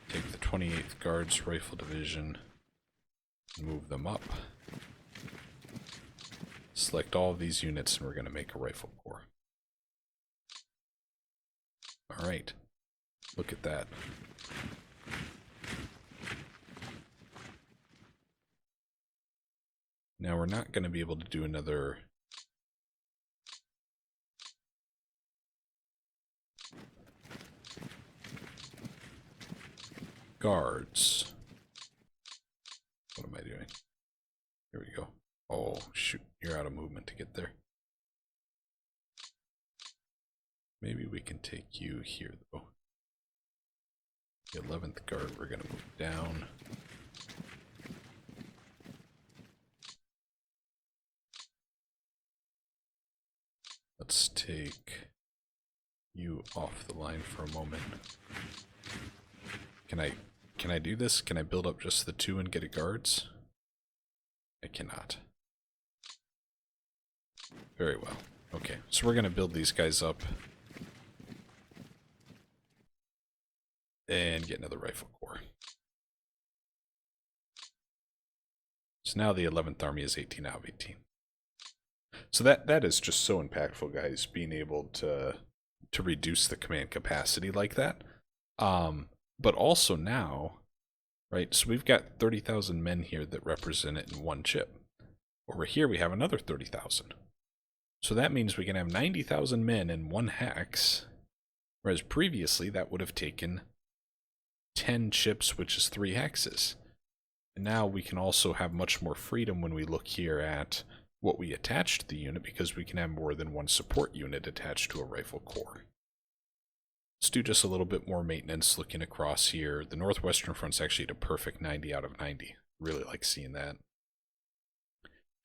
[SPEAKER 1] take the 28th Guards Rifle Division, move them up, select all of these units, and we're going to make a Rifle Corps. Alright, look at that. Now we're not going to be able to do another guards. What am I doing? Here we go. Oh, shoot. You're out of movement to get there. Maybe we can take you here, though. The 11th Guard, we're going to move down. Let's take you off the line for a moment. Can I do this? Can I build up just the 2 and get a guards? I cannot. Very well. Okay, so we're going to build these guys up and get another Rifle Corps. So now the 11th Army is 18 out of 18. So that is just so impactful, guys, being able to reduce the command capacity like that. But also now, right, so we've got 30,000 men here that represent it in one chip. Over here we have another 30,000. So that means we can have 90,000 men in one hex, whereas previously that would have taken 10 chips, which is 3 hexes. And now we can also have much more freedom when we look here at what we attach to the unit, because we can have more than one support unit attached to a rifle corps. Let's do just a little bit more maintenance looking across here. The Northwestern Front's actually at a perfect 90 out of 90. Really like seeing that.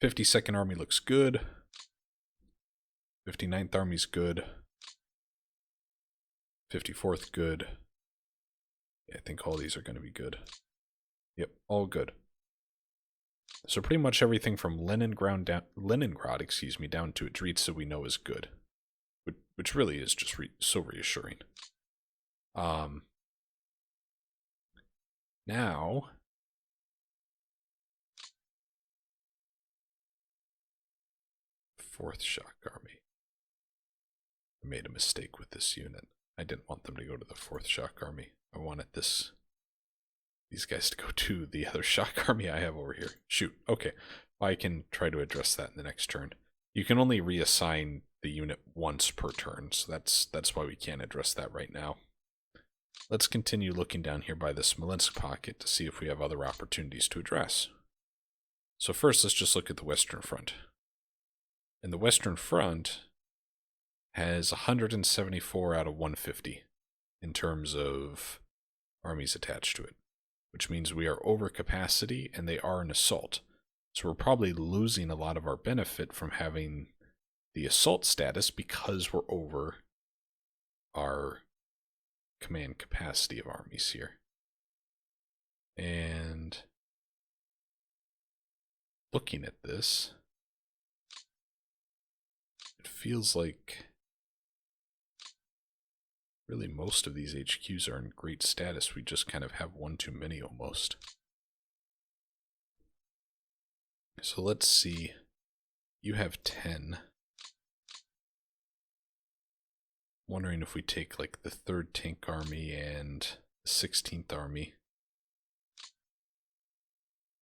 [SPEAKER 1] 52nd Army looks good. 59th Army's good. 54th good. Yeah, I think all these are going to be good. Yep, all good. So pretty much everything from Leningrad down to Idritsa we know is good, which really is just so reassuring. Now, Fourth Shock Army. I made a mistake with this unit. I didn't want them to go to the 4th Shock Army. I wanted these guys to go to the other Shock Army I have over here. Shoot, okay. I can try to address that in the next turn. You can only reassign the unit once per turn, so that's why we can't address that right now. Let's continue looking down here by the Smolensk pocket to see if we have other opportunities to address. So first, let's just look at the Western Front. And the Western Front has 174 out of 150 in terms of armies attached to it, which means we are over capacity and they are an assault. So we're probably losing a lot of our benefit from having the assault status because we're over our command capacity of armies here. And looking at this, it feels like really most of these HQs are in great status. We just kind of have one too many almost. So let's see. You have 10. Wondering if we take like the 3rd Tank Army and the 16th Army.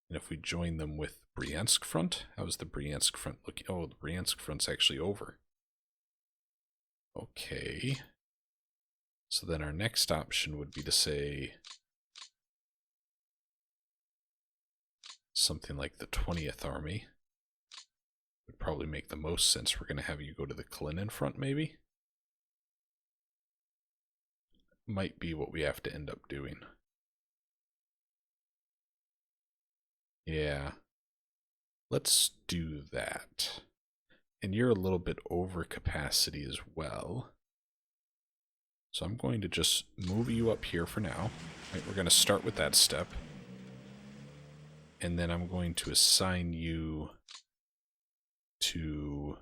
[SPEAKER 1] And if we join them with Bryansk Front, how's the Bryansk Front looking? Oh, the Bryansk Front's actually over. Okay. So then our next option would be to say something like the 20th Army. Would probably make the most sense. We're going to have you go to the Kalinin Front, maybe? Might be what we have to end up doing. Yeah. Let's do that. And you're a little bit over capacity as well. So I'm going to just move you up here for now. Right, we're going to start with that step. And then I'm going to assign you to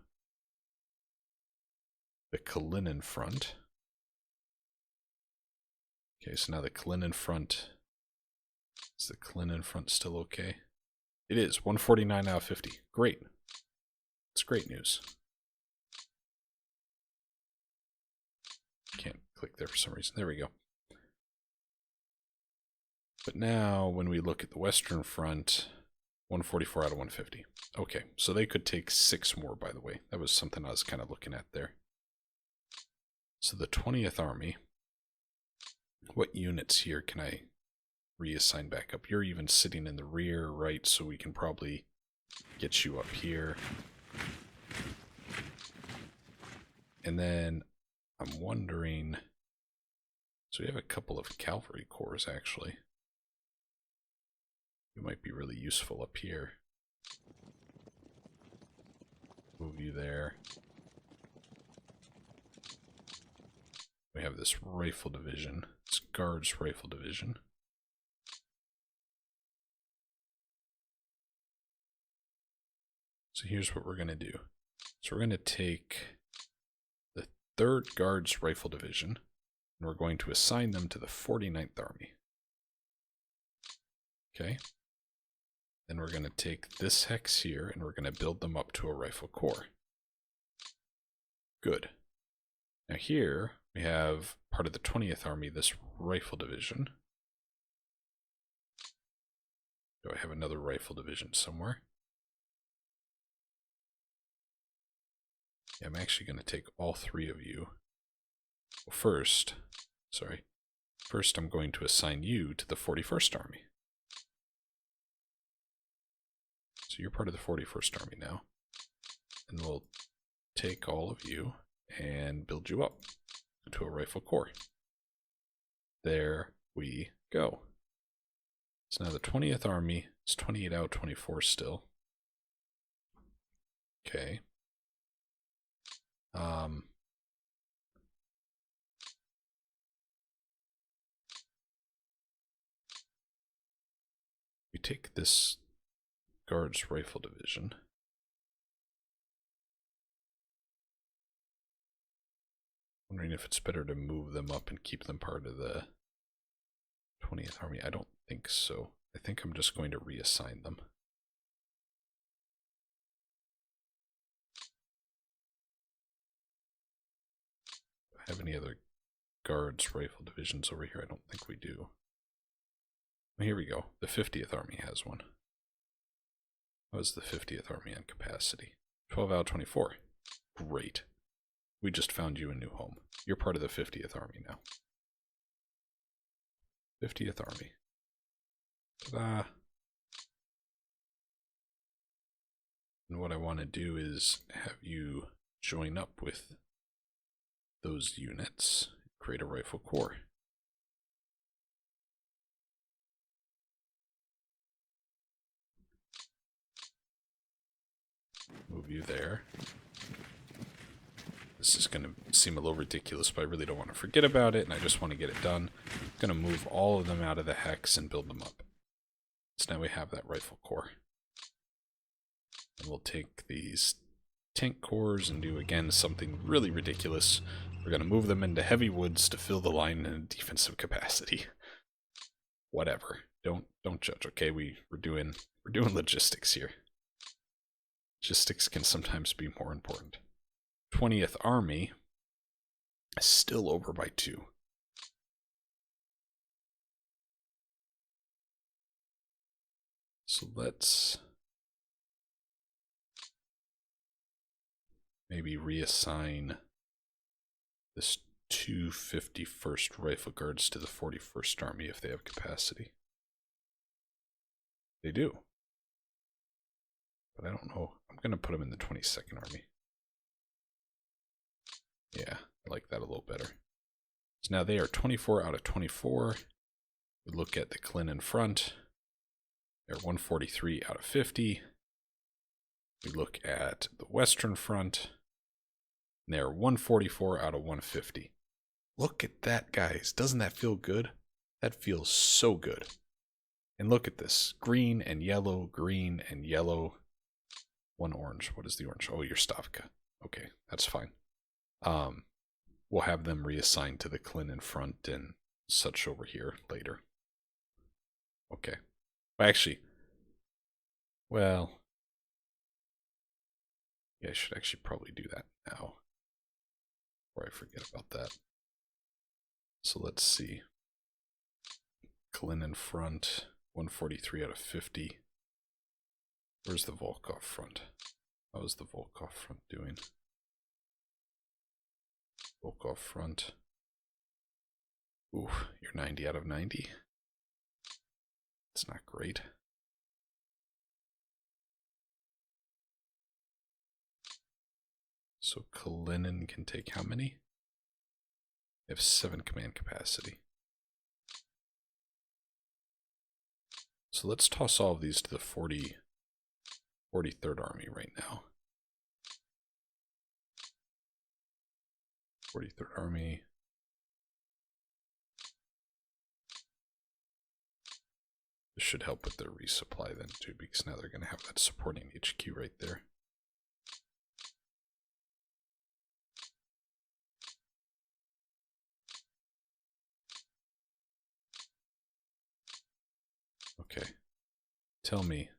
[SPEAKER 1] the Kalinin Front. Okay, so now the Kalinin Front. Is the Kalinin Front still okay? It is. 149 out of 50. Great. It's great news. Can't click there for some reason. There we go. But now, when we look at the Western Front, 144 out of 150. Okay, so they could take 6 more, by the way. That was something I was kind of looking at there. So the 20th Army, what units here can I reassign back up? You're even sitting in the rear, right? So we can probably get you up here. And then I'm wondering, so we have a couple of cavalry corps actually. You might be really useful up here. Move you there. We have this rifle division, this guards rifle division. So here's what we're going to do. So we're going to take the 3rd Guards Rifle Division, and we're going to assign them to the 49th Army. Okay. Then we're going to take this hex here, and we're going to build them up to a rifle corps. Good. Now here, we We have part of the 20th Army, this rifle division. Do I have another rifle division somewhere? Yeah, I'm actually going to take all three of you. Well, first I'm going to assign you to the 41st Army. So you're part of the 41st Army now. And we'll take all of you and build you up into a rifle corps. There we go. So now the 20th Army is 28 out of 24 still. Okay. We take this Guards Rifle Division. Wondering if it's better to move them up and keep them part of the 20th Army. I don't think so. I think I'm just going to reassign them. Do I have any other Guards Rifle Divisions over here? I don't think we do. Well, here we go. The 50th Army has one. How is the 50th Army on capacity? 12 out of 24. Great. We just found you a new home. You're part of the 50th Army now. 50th Army. Ta-da! And what I want to do is have you join up with those units, create a rifle corps. Move you there. This is going to seem a little ridiculous, but I really don't want to forget about it, and I just want to get it done. I'm going to move all of them out of the hex and build them up. So now we have that rifle corps. And we'll take these tank corps and do, again, something really ridiculous. We're going to move them into heavy woods to fill the line in a defensive capacity. Whatever. Don't judge, okay? We're doing logistics here. Logistics can sometimes be more important. 20th Army is still over by 2. So let's maybe reassign this 251st Rifle Guards to the 41st Army if they have capacity. They do. But I don't know. I'm going to put them in the 22nd Army. Yeah, I like that a little better. So now they are 24 out of 24. We look at the Clinton front. They're 143 out of 50. We look at the Western front. And they're 144 out of 150. Look at that, guys. Doesn't that feel good? That feels so good. And look at this. Green and yellow, green and yellow. One orange. What is the orange? Oh, your Stavka. Okay, that's fine. We'll have them reassigned to the Clinton front and such over here later. Okay. Actually, well, yeah, I should actually probably do that now before I forget about that. So let's see. Clinton front, 143 out of 50. Where's the Volkov front? How is the Volkov front doing? Volkov front. Ooh, you're 90 out of 90. It's not great. So Kalinin can take how many? They have 7 command capacity. So let's toss all of these to the 43rd Army right now. 43rd Army. This should help with their resupply then too, because now they're going to have that supporting HQ right there. Okay. Tell me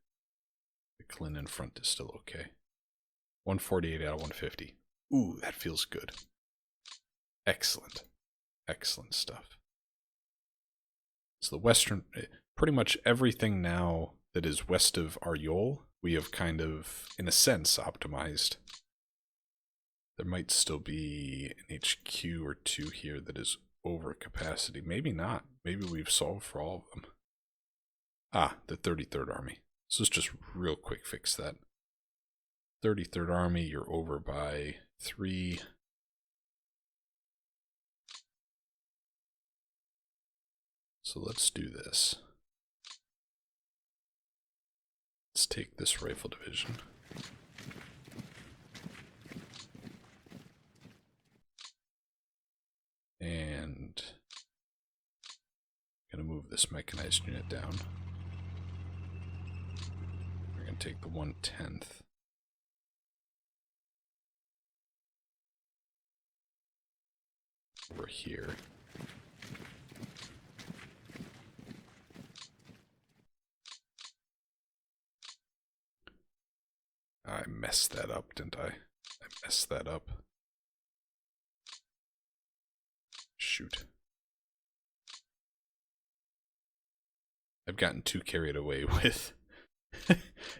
[SPEAKER 1] the Clinton front is still okay. 148 out of 150. Ooh, that feels good. Excellent. Excellent stuff. So the western, pretty much everything now that is west of Aryol, we have kind of, in a sense, optimized. There might still be an HQ or two here that is over capacity. Maybe not. Maybe we've solved for all of them. Ah, the 33rd Army. So let's just real quick fix that. 33rd Army, you're over by 3. So let's do this. Let's take this rifle division. And I'm going to move this mechanized unit down. We're going to take the 1/10th. Over here. I messed that up, didn't I? I messed that up. Shoot. I've gotten too carried away with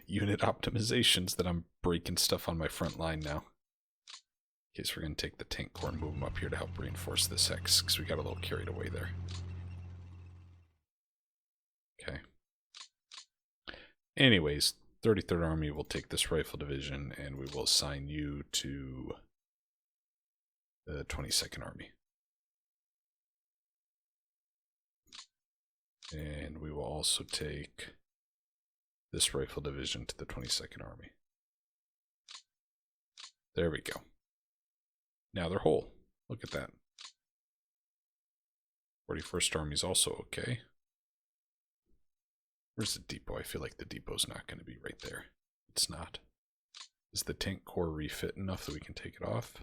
[SPEAKER 1] unit optimizations that I'm breaking stuff on my front line now. Okay, so we're going to take the tank corps and move them up here to help reinforce this hex, because we got a little carried away there. Okay. Anyways, 33rd Army will take this rifle division, and we will assign you to the 22nd Army. And we will also take this rifle division to the 22nd Army. There we go. Now they're whole. Look at that. 41st Army is also okay. Where's the depot? I feel like the depot's not going to be right there. It's not. Is the tank core refit enough that we can take it off?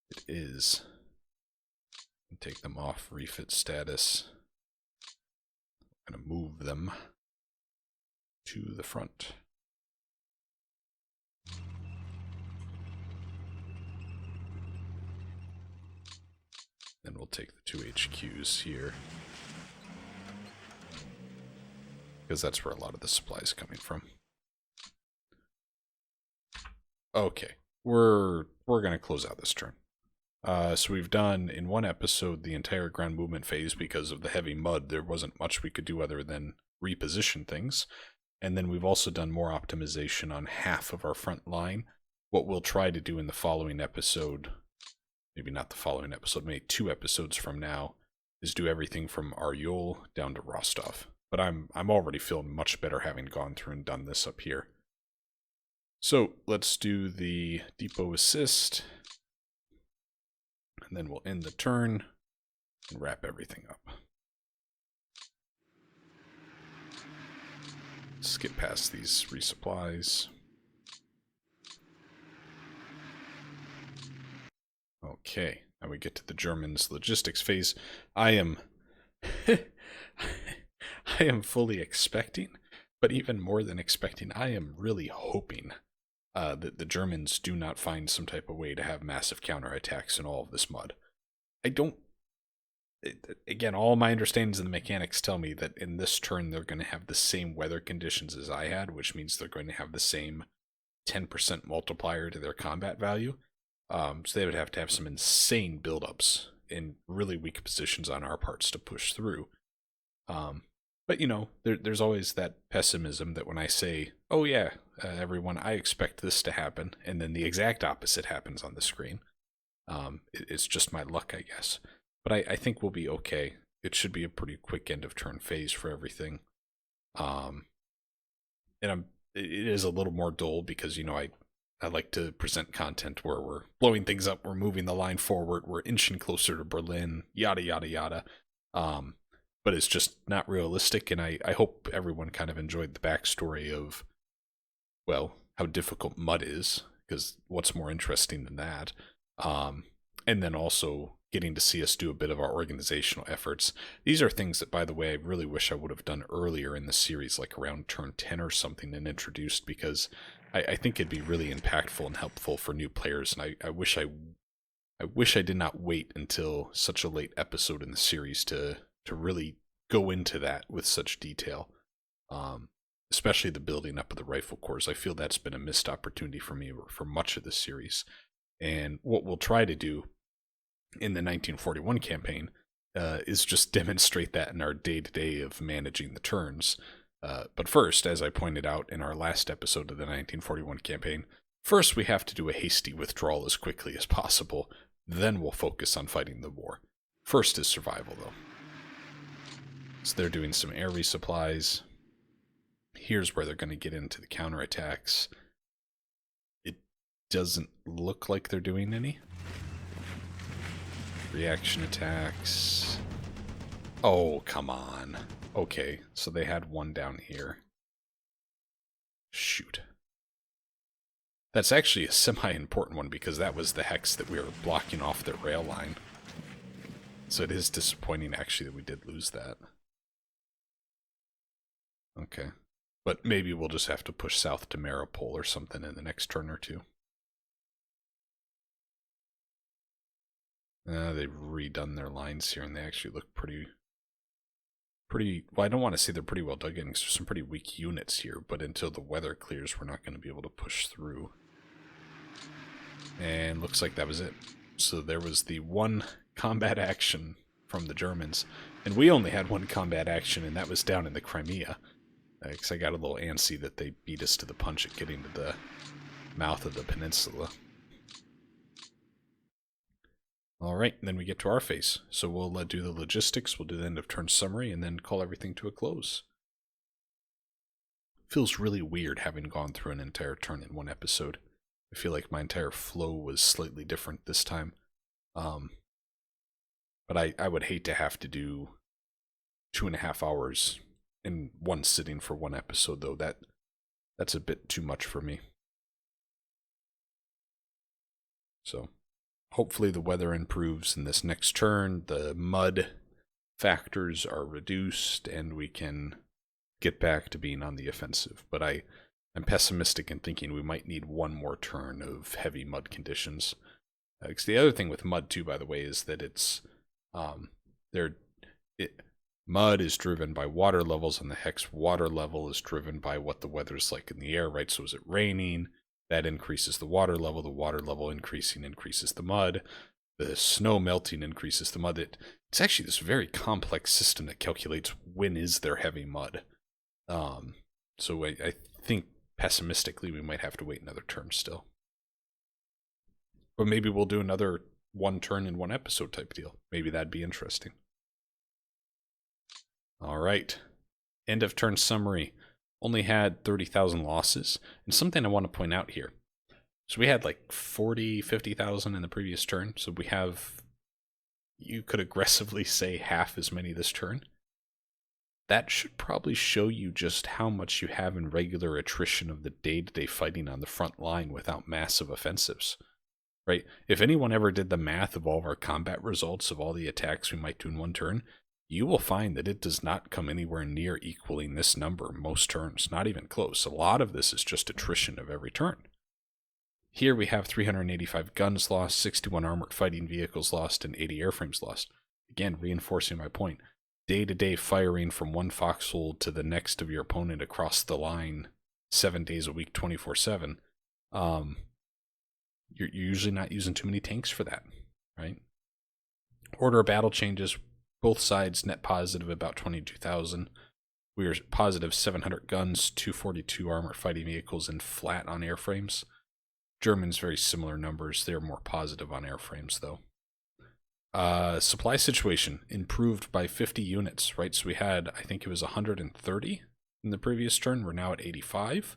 [SPEAKER 1] It is. Take them off refit status. I'm going to move them to the front. Then we'll take the 2 HQs here, because that's where a lot of the supply is coming from. Okay, we're going to close out this turn. So we've done, in one episode, the entire ground movement phase. Because of the heavy mud, there wasn't much we could do other than reposition things. And then we've also done more optimization on half of our front line. What we'll try to do in the following episode, maybe not the following episode, maybe 2 episodes from now, is do everything from Aryol down to Rostov. But I'm already feeling much better having gone through and done this up here. So let's do the depot assist. And then we'll end the turn and wrap everything up. Skip past these resupplies. Okay, now we get to the Germans' logistics phase. I am I am fully expecting, but even more than expecting, I am really hoping that the Germans do not find some type of way to have massive counterattacks in all of this mud. Again, all my understandings of the mechanics tell me that in this turn they're going to have the same weather conditions as I had, which means they're going to have the same 10% multiplier to their combat value. So they would have to have some insane buildups in really weak positions on our parts to push through. But, you know, there's always that pessimism that when I say, oh yeah, everyone, I expect this to happen, and then the exact opposite happens on the screen. It's just my luck, I guess. But I think we'll be okay. It should be a pretty quick end of turn phase for everything. And it is a little more dull because, you know, I like to present content where we're blowing things up, we're moving the line forward, we're inching closer to Berlin, yada, yada, yada. But it's just not realistic, and I hope everyone kind of enjoyed the backstory of, well, how difficult mud is, because what's more interesting than that? And then also getting to see us do a bit of our organizational efforts. These are things that, by the way, I really wish I would have done earlier in the series, like around turn 10 or something, and introduced, because I think it'd be really impactful and helpful for new players, and I wish I I wish I did not wait until such a late episode in the series to really go into that with such detail. Especially the building up of the rifle corps. I feel that's been a missed opportunity for me for much of the series. And what we'll try to do in the 1941 campaign is just demonstrate that in our day-to-day of managing the turns. But first, as I pointed out in our last episode of the 1941 campaign, first we have to do a hasty withdrawal as quickly as possible. Then we'll focus on fighting the war. First is survival, though. So they're doing some air resupplies. Here's where they're going to get into the counterattacks. It doesn't look like they're doing any. Reaction attacks. Oh, come on. Okay, so they had one down here. Shoot. That's actually a semi-important one because that was the hex that we were blocking off the rail line. So it is disappointing actually that we did lose that. Okay. But maybe we'll just have to push south to Maripol or something in the next turn or two. They've redone their lines here and they actually look pretty, well, I don't want to say they're pretty well dug in because there's some pretty weak units here, but until the weather clears, we're not going to be able to push through. And looks like that was it. So there was the one combat action from the Germans, and we only had one combat action, and that was down in the Crimea. Because I got a little antsy that they beat us to the punch at getting to the mouth of the peninsula. Alright, then we get to our phase. So we'll do the logistics, we'll do the end of turn summary, and then call everything to a close. Feels really weird having gone through an entire turn in one episode. I feel like my entire flow was slightly different this time. But I would hate to have to do 2.5 hours in one sitting for one episode, though. That's a bit too much for me. So hopefully the weather improves in this next turn, the mud factors are reduced, and we can get back to being on the offensive. But I'm pessimistic in thinking we might need one more turn of heavy mud conditions. Because the other thing with mud, too, by the way, is that it's mud is driven by water levels, and the hex water level is driven by what the weather's like in the air, right? So is it raining? That increases the water level increasing increases the mud, the snow melting increases the mud. It's actually this very complex system that calculates when is there heavy mud. So I think pessimistically we might have to wait another turn still. But maybe we'll do another one turn in one episode type deal. Maybe that'd be interesting. Alright, end of turn summary. Only had 30,000 losses. And something I want to point out here. So we had like 40, 50,000 in the previous turn. So we have, you could aggressively say half as many this turn. That should probably show you just how much you have in regular attrition of the day-to-day fighting on the front line without massive offensives. Right? If anyone ever did the math of all of our combat results of all the attacks we might do in one turn, you will find that it does not come anywhere near equaling this number most turns, not even close. A lot of this is just attrition of every turn. Here we have 385 guns lost, 61 armored fighting vehicles lost, and 80 airframes lost. Again, reinforcing my point. Day-to-day firing from one foxhole to the next of your opponent across the line 7 days a week, 24/7. You're usually not using too many tanks for that, right? Order of battle changes. Both sides net positive about 22,000. We are positive 700 guns, 242 armored fighting vehicles, and flat on airframes. Germans very similar numbers. They're more positive on airframes, though. Supply situation improved by 50 units, right? So we had, I think it was 130 in the previous turn. We're now at 85.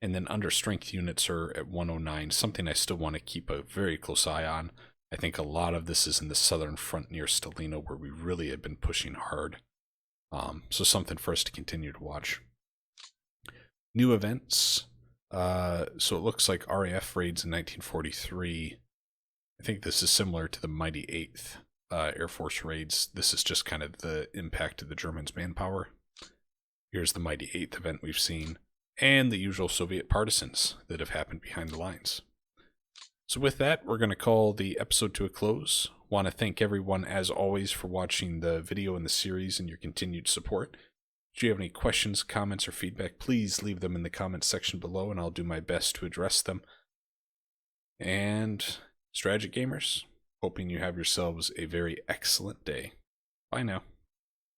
[SPEAKER 1] And then under strength units are at 109, something I still want to keep a very close eye on. I think a lot of this is in the southern front near Stalino, where we really have been pushing hard. So something for us to continue to watch. New events. So it looks like RAF raids in 1943. I think this is similar to the Mighty 8th Air Force raids. This is just kind of the impact of the Germans' manpower. Here's the Mighty 8th event we've seen, and the usual Soviet partisans that have happened behind the lines. So with that, we're going to call the episode to a close. Want to thank everyone, as always, for watching the video and the series and your continued support. If you have any questions, comments, or feedback, please leave them in the comments section below, and I'll do my best to address them. And Strategic Gamers, hoping you have yourselves a very excellent day. Bye now.